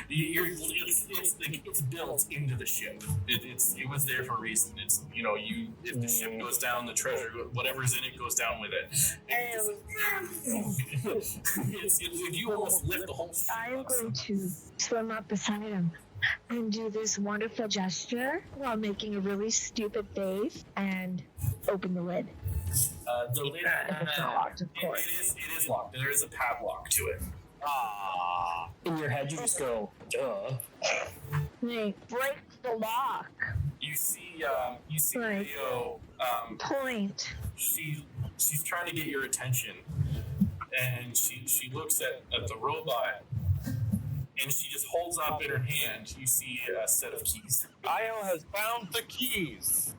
It's built into the ship. It was there for a reason. It's if the ship goes down, the treasure, whatever's in it, goes down with it. You almost lift the whole ship. I'm going to swim up beside him and do this wonderful gesture while making a really stupid face and open the lid. The lid It's not locked, of course. it is locked. There is a padlock to it. In your head, you just go, duh. Like, break the lock. You see Right. Leo. Point. She's trying to get your attention, and she looks at the robot, and she just holds up in her hand. You see a set of keys. Io has found the keys.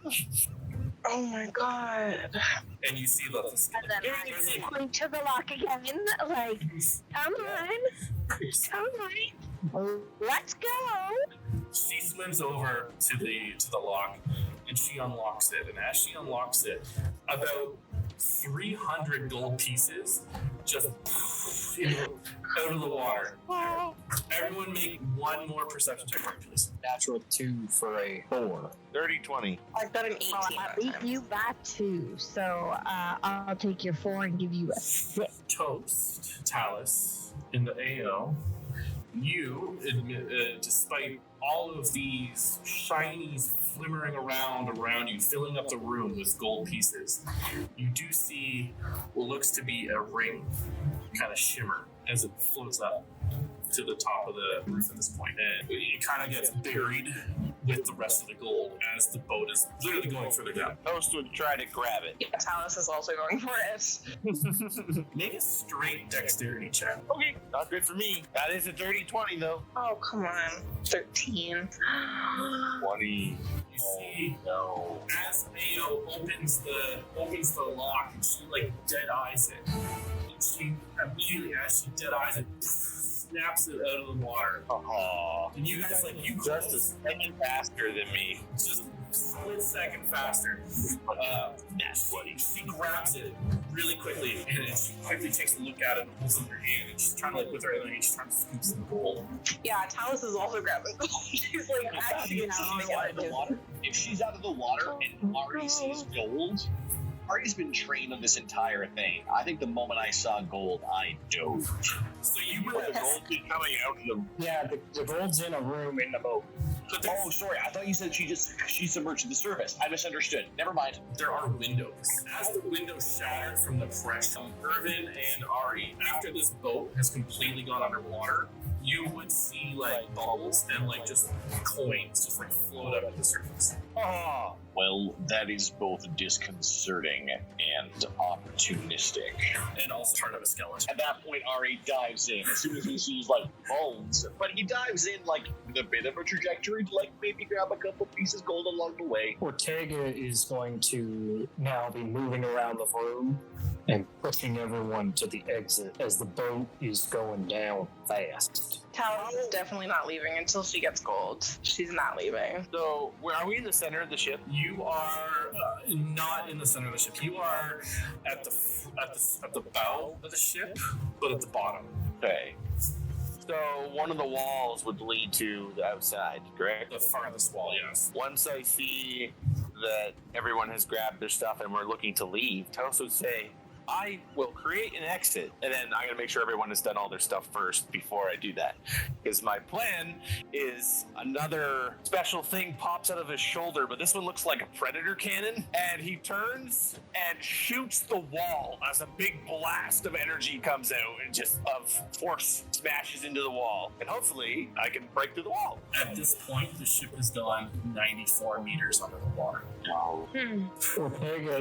Oh my god. And you see the And then I point to the lock again. Like, come on. Let's go. She swims over to the lock, and she unlocks it. And as she unlocks it, about 300 gold pieces just out of the water. Everyone make one more perception check, please. Natural 2 for a 4. 30-20. I got an 18 Well, I that beat time. you by 2, so I'll take your 4 and give you a 6. Toast, Talus, in the AO, you, despite all of these shinies flimmering around you, filling up the room with gold pieces, you do see what looks to be a ring kind of shimmer as it floats up to the top of the roof at this point. And it kind of gets buried with the rest of the gold as the boat is literally going further down. Toast would try to grab it. Yeah, Talus is also going for it. Make a straight dexterity check. Okay, not good for me. That is a dirty 20 though. Oh, come on. 13. 20. You see, as Mayo opens the lock, and she like dead eyes it. And she immediately, as she dead eyes it, snaps it out of the water. Aww. And you guys you Just a second faster than me. just split second faster. She grabs it really quickly, and then she quickly takes a look at it and holds it in her hand, and she's trying to with her other hand, she's trying to scoop some gold. Yeah, Talus is also grabbing gold. She's like actually If she's out of the water, if she's out of the water and Ari sees gold, Ari's been trained on this entire thing. I think the moment I saw gold, I dove. So you But the gold is coming out of the... Yeah, the gold's in a room in the boat. Oh, sorry. I thought you said she submerged to the surface. I misunderstood. Never mind. there are windows. As the windows shattered from the pressure, Irvin and Ari, after this boat has completely gone underwater, you would see like bubbles and like just coins just like float up to the surface. Oh, Well, that is both disconcerting and opportunistic. And also part of a skeleton. At that point, Ari dives in as soon as he sees like bones, but he dives in like with a bit of a trajectory to like maybe grab a couple pieces of gold along the way. Ortega is going to now be moving around the room and pushing everyone to the exit as the boat is going down fast. Talus is definitely not leaving until she gets gold. She's not leaving. so where are we in the center of the ship? You are not in the center of the ship. You are at the bow of the ship, but at the bottom. Okay. So one of the walls would lead to the outside, correct? The farthest wall, yes. Once I see that everyone has grabbed their stuff and we're looking to leave, Toast would say, I will create an exit, and then I'm going to make sure everyone has done all their stuff first before I do that. Because my plan is another special thing pops out of his shoulder, but this one looks like a predator cannon, and he turns and shoots the wall as a big blast of energy comes out and just of force smashes into the wall. And hopefully I can break through the wall. At this point, the ship has gone 94 meters under the water. Wow. Ortega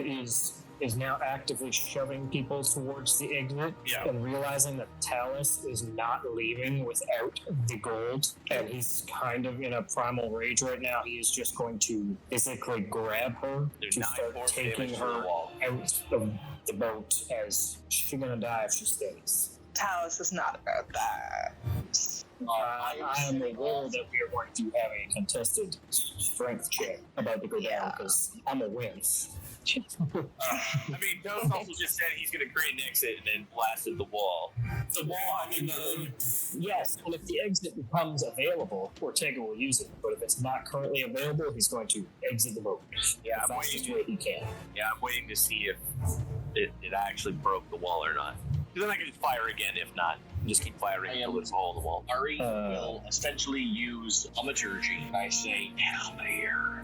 is now actively shoving people towards the exit Yeah. and realizing that Talus is not leaving without the gold, and he's kind of in a primal rage right now. He is just going to basically grab her There's to 9 start force taking damage to the her wall. out of the boat, as she's gonna die if she stays. Talus is not about that. I am aware that we are going to have a contested strength check about to go down Yeah. because I'm a win. I mean, Toast also just said he's going to create an exit and then blasted the wall. The wall, I mean, Yes, and if the exit becomes available, Ortega will use it. But if it's not currently available, he's going to exit the boat. Yeah, the fastest way he can. Yeah, I'm waiting to see if it actually broke the wall or not. Because then I can just fire again. If not, just keep firing until there's a hole in the wall. Ari will essentially use thaumaturgy. I say, come here.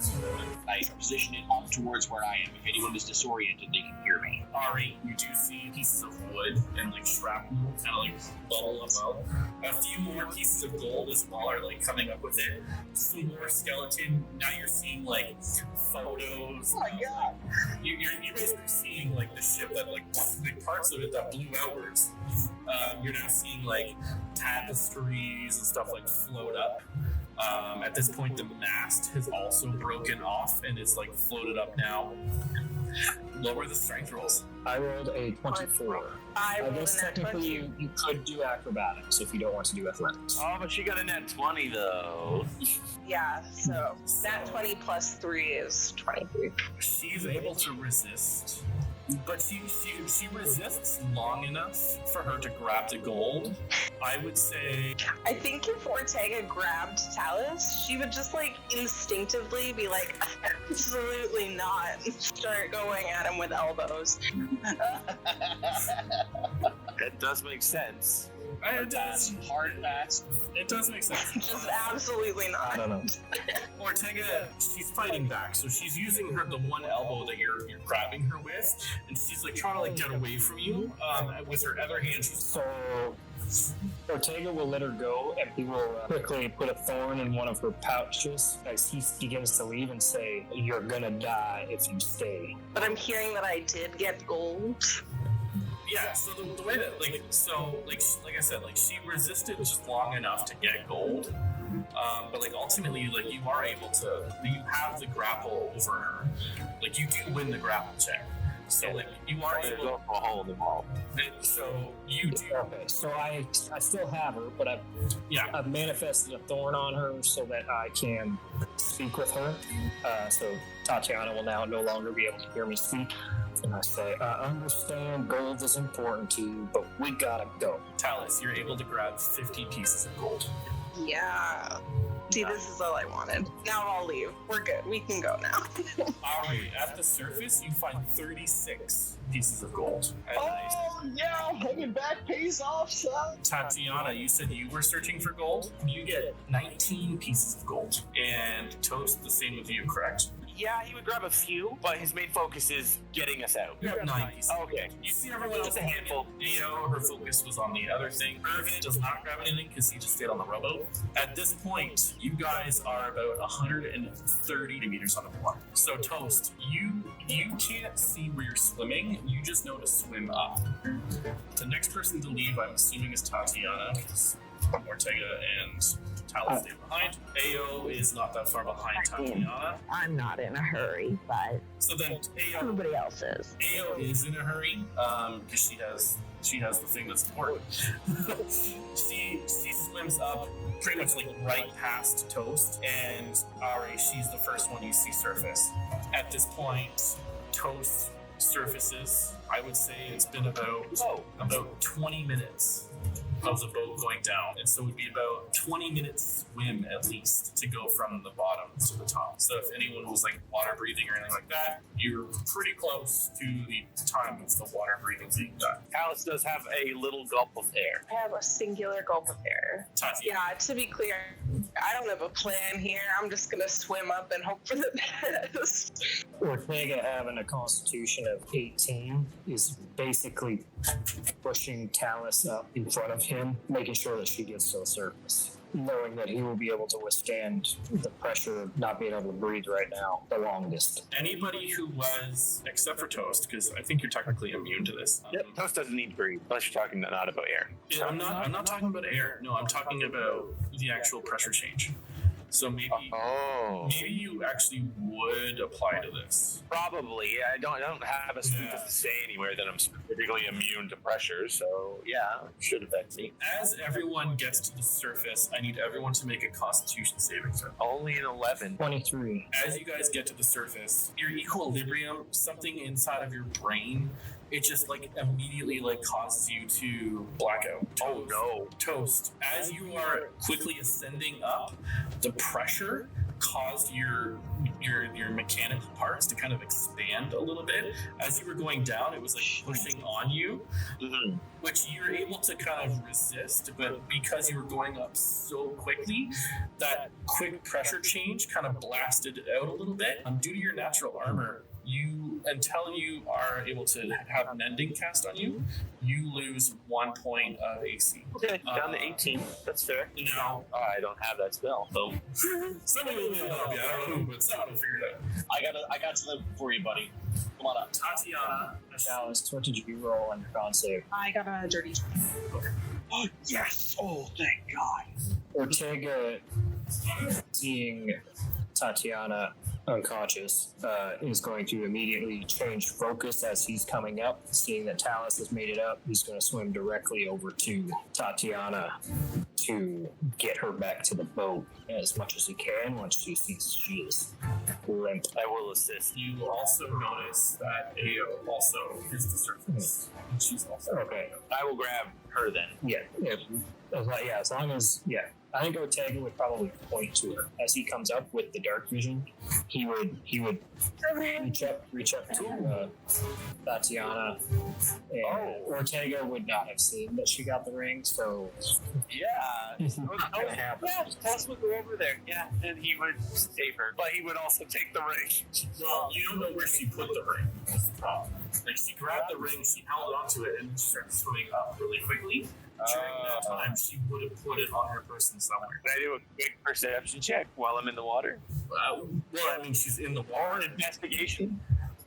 I position it up towards where I am. If anyone is disoriented, they can hear me. Ari, you do see pieces of wood and like shrapnel kind of like bubble about. A few more pieces of gold as well are like coming up with it. Some more skeleton. Now you're seeing like photos. Oh my god! You're basically seeing like the ship that like parts of it that blew outwards. You're now seeing like tapestries and stuff like float up. At this point, the mast has also broken off and is like floated up now. Lower the strength rolls. I rolled a 24. I guess technically you could do acrobatics if you don't want to do athletics. Oh, but she got a net 20 though. Yeah, so that 20 plus 3 is 23. She's able to resist, but she resists long enough for her to grab the gold. I would say. I think if Ortega grabbed Talus, she would just like instinctively be like, absolutely not, and start going at him with elbows. That does make sense. It does. Hard bats. It does make sense. Just absolutely not. I don't know. Ortega, she's fighting back, so she's using the one elbow that you're grabbing her with, and she's like trying to like get away from you. With her other hand, she's So Ortega will let her go, and he will quickly put a thorn in one of her pouches as he begins to leave and say, "You're gonna die if you stay." But I'm hearing that I did get gold. yeah. So the way that like I said, like she resisted just long enough to get gold. But like ultimately, like you are able to, you have the grapple over her. Like you do win the grapple check. So like you are There's able. also a hole in the wall. So you do. Okay, so I still have her, but I've manifested a thorn on her so that I can speak with her. So Tatiana will now no longer be able to hear me speak. And I say, I understand gold is important to you, but we gotta go. Talus, you're able to grab 50 pieces of gold. Yeah. See, this is all I wanted. Now I'll leave. We're good. We can go now. Alright, at the surface, you find 36 pieces of gold. Yeah, hanging back pays off, son. Tatiana, you said you were searching for gold. You get 19 pieces of gold. And Toast, the same with you, correct? Yeah, he would grab a few, but his main focus is getting us out. You have 9 pieces. Okay. You see everyone else Just a handful. Neo, her focus was on the other thing. Irvin does not grab anything because he just stayed on the rowboat. At this point, you guys are about 130 meters on the water. So Toast, you can't see where you're swimming. You just know to swim up. The next person to leave, I'm assuming, is Tatiana. Ortega and Talus stay behind. Ao is not that far behind Tatiana. I'm not in a hurry, but So then Ao everybody else is. Ao is in a hurry because she has the thing that's important. she swims up pretty much like right past Toast, and Ari, she's the first one you see surface. At this point, Toast surfaces. I would say it's been about 20 minutes of the boat going down, and so it would be about 20 minutes swim at least to go from the bottom to the top. So if anyone was like water breathing or anything like that, you're pretty close to the time of the water breathing being done. Alice does have a little gulp of air. I have a singular gulp of air. Tatiana. Yeah, to be clear, I don't have a plan here. I'm just gonna swim up and hope for the best. Ortega having a constitution of 18 is basically pushing Talus up in front of him, making sure that she gets to the surface, knowing that he will be able to withstand the pressure of not being able to breathe right now the longest. Anybody who was, except for Toast, because I think you're technically immune to this. Toast doesn't need to breathe, unless you're talking not about air. I'm not talking about air. No, I'm talking about the actual pressure change. So maybe you actually would apply to this. Probably. I don't have a specific say anywhere that I'm specifically immune to pressure, so yeah, it should affect me. As everyone gets to the surface, I need everyone to make a Constitution saving throw. Only an 11. 23. As you guys get to the surface, your equilibrium, something inside of your brain, it just like immediately like causes you to black out. Toast. As you are quickly ascending up, the pressure caused your mechanical parts to kind of expand a little bit. As you were going down, it was like pushing on you, which you're able to kind of resist, but because you were going up so quickly, that quick pressure change kind of blasted out a little bit. Due to your natural armor, until you are able to have Mending cast on you, you lose 1 point of AC. Okay, down to 18. That's fair. Now, I don't have that spell, so somebody will help you. I don't know who, but someone will figure it out. I got something for you, buddy. Come on up. Tatiana. Alice, what did you roll on your con save? I got a dirty 20. Oh, yes! Oh, thank God. Ortega, seeing Tatiana unconscious, is going to immediately change focus as he's coming up. Seeing that Talus has made it up, he's going to swim directly over to Tatiana to get her back to the boat as much as he can once she sees she is limp. I will assist. You also notice that Ao also is the surface. And she's also Okay. I will grab her then. As long as I think Ortega would probably point to her as he comes up with the dark vision. He would reach up to Tatiana, and Ortega would not have seen that she got the ring. So Tess would go over there. Yeah, and he would save her, but he would also take the ring. Well, you don't know where she put the ring. That's the problem. Like, she grabbed the ring, she held onto it, and she started swimming up really quickly. During that time, she would have put it on her person somewhere. Can I do a quick perception check while I'm in the water? Well, I mean, she's in the Or water. an investigation?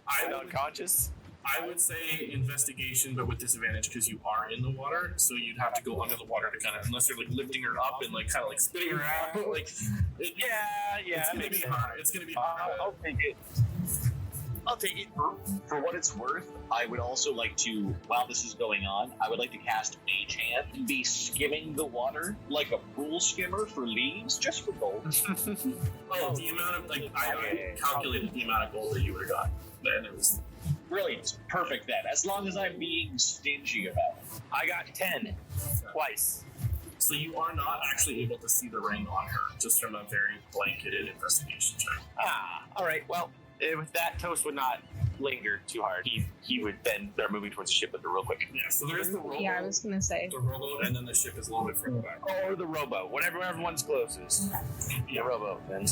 I'm unconscious. I would say investigation, but with disadvantage because you are in the water. So you'd have to go under the water to kind of, unless you're like lifting her up and like kind of like spinning her out. Like, it's gonna be hard. It's gonna be hard. I'll take it. I'll take it. For what it's worth, I would also like to, while this is going on, I would like to cast Mage Hand and be skimming the water like a pool skimmer for leaves, just for gold. The amount of like I calculated the amount of gold that you would have got, and it was Brilliant. Perfect then. As long as I'm being stingy about it. I got 10 twice. So you are not actually able to see the ring on her, just from a very blanketed investigation check. All right. Well, with that, Toast would not linger too hard. He would then start moving towards the ship with the real quick. Yeah, so there's the rowboat. Yeah, I was gonna say. The rowboat, and then the ship is a little bit further back. Or the rowboat, whatever everyone's closest. The rowboat, then.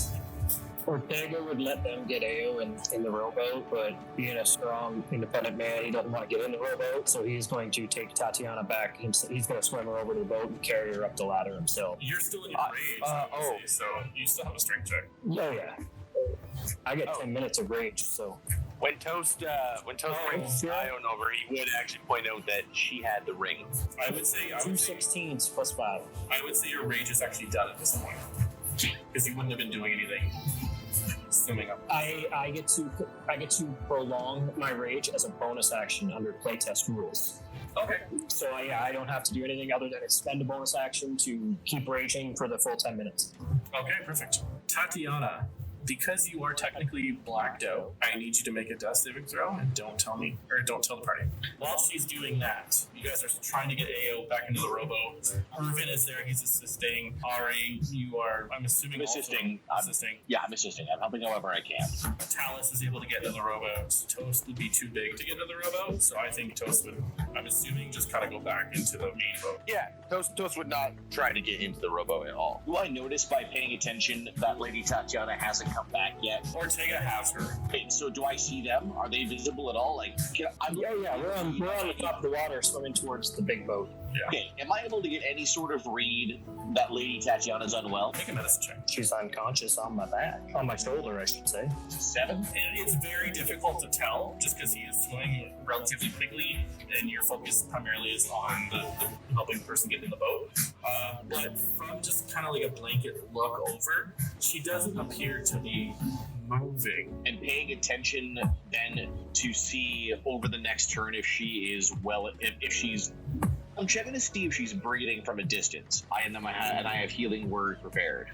Ortega would let them get Ao in the rowboat, but being a strong, independent man, he doesn't want to get in the rowboat, so he's going to take Tatiana back. He's going to swim her over to the boat and carry her up the ladder himself. You're still in your rage, so you still have a strength check. Oh, yeah. I get 10 minutes of rage, so... When Toast brings Ione over, he would actually point out that she had the ring. I would say 2 16s plus 5. I would say your rage is actually done at this point, because you wouldn't have been doing anything. Swimming up. I get to prolong my rage as a bonus action under playtest rules. Okay. So I don't have to do anything other than spend a bonus action to keep raging for the full 10 minutes. Okay, perfect. Tatiana, because you are technically blacked out, I need you to make a death saving throw, and don't tell the party. While she's doing that, you guys are trying to get Ao back into the rowboat. Irvin is there, he's assisting. Ari, you are, I'm assuming, assisting. Assisting. Yeah, I'm assisting. I'm helping however I can. Talus is able to get into the rowboat. Toast would be too big to get into the rowboat, so I think Toast would, I'm assuming, just kind of go back into the main boat. Yeah, Toast would not try to get into the rowboat at all. Do I notice by paying attention that Lady Tatiana hasn't come back yet? Ortega has her. Okay, so do I see them? Are they visible at all? Like, We're on the top of the water swimming towards the big boat. Yeah. Okay, am I able to get any sort of read that Lady Tatiana's unwell? Make a medicine check. She's unconscious on my back. On my shoulder, I should say. 7? It's very difficult to tell just because he is swimming relatively quickly and your focus primarily is on the helping person get in the boat. But from just kind of like a blanket look over, she doesn't appear to be moving. And paying attention then to see over the next turn if she is well, if she's... I'm checking to see if she's breathing from a distance. I have healing word prepared.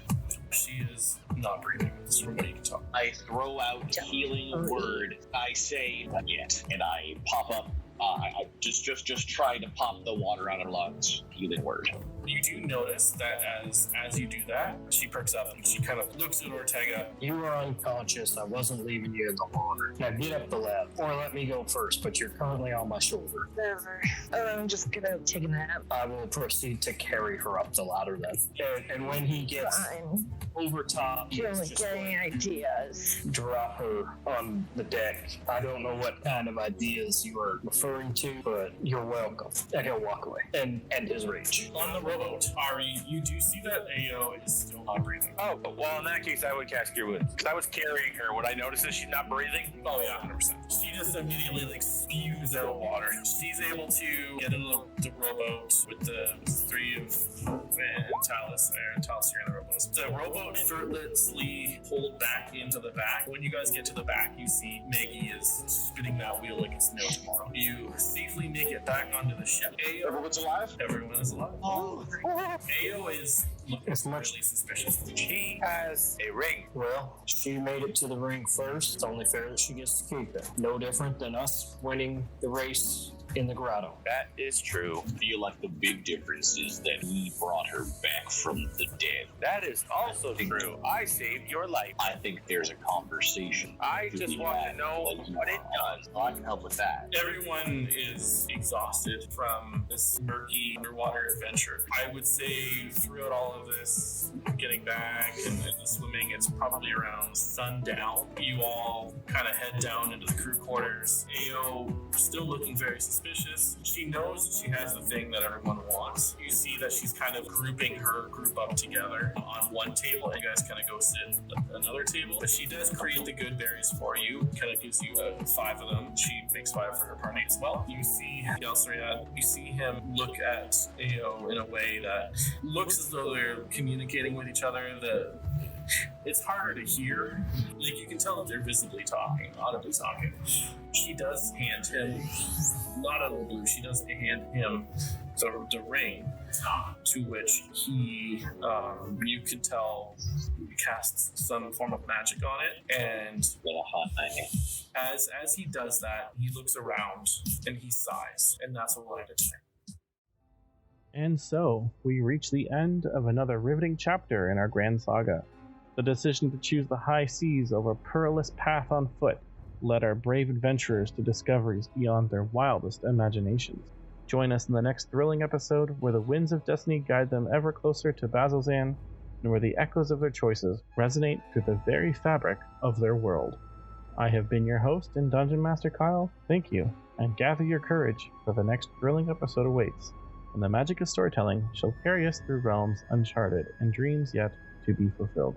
She is not breathing. This is what you can tell. I throw out healing word. I say not yet, and I pop up. I just try to pop the water out of her lungs. Healing word. You do notice that as you do that, she perks up and she kind of looks at Ortega. You were unconscious. I wasn't leaving you in the water. Now get up the ladder, or let me go first, but you're currently on my shoulder. Never. I'm just gonna take a nap. I will proceed to carry her up the ladder then. And when he gets Fine. over top, You're only just getting ideas. drop her on the deck. I don't know what kind of ideas you are referring to, but you're welcome. And he'll walk away and end his rage. On the rowboat, Ari, you do see that Ao is still not breathing. Oh, well, in that case, I would cast Cure Wounds. Because I was carrying her. Would I notice that she's not breathing? Oh yeah, 100%. She just immediately like spews out water. She's able to get in the rowboat with the three of and Talus there. Talus, you're in the rowboat. The rowboat effortlessly pulled back into the back. When you guys get to the back, you see Maggie is spinning that wheel like it's no tomorrow. You safely make it back onto the ship. Ao, Everyone's alive? everyone is alive. Oh, Ao is looking It's much- really suspicious. She has a ring. Well, she made it to the ring first. It's only fair that she gets to keep it. No different than us winning the race in the grotto. That is true. I feel like the big difference is that we brought her back from the dead. That is also true. I saved your life. I think there's a conversation. I just want to know what it does. I can help with that. Everyone is exhausted from this murky underwater adventure. I would say throughout all of this, getting back and the swimming, it's probably around sundown. You all kind of head down into the crew quarters. Ao still looking very suspicious. She knows that she has the thing that everyone wants. You see that she's kind of grouping her group up together on one table, and you guys kind of go sit at another table. But she does create the good berries for you, kind of gives you 5 of them. She makes 5 for her party as well. You see Yalsariad, you see him look at Ao in a way that looks as though they're communicating with each other. It's harder to hear. Like, you can tell that they're visibly talking, audibly talking. She does hand him, not out of the blue, she does hand him the ring, to which he, you can tell, casts some form of magic on it. And as he does that, he looks around and he sighs. And that's what we'll end it tonight. And so, we reach the end of another riveting chapter in our grand saga. The decision to choose the high seas over a perilous path on foot led our brave adventurers to discoveries beyond their wildest imaginations. Join us in the next thrilling episode where the winds of destiny guide them ever closer to Bazzoxan, and where the echoes of their choices resonate through the very fabric of their world. I have been your host and Dungeon Master Kyle. Thank you, and gather your courage, for the next thrilling episode awaits, and the magic of storytelling shall carry us through realms uncharted and dreams yet to be fulfilled.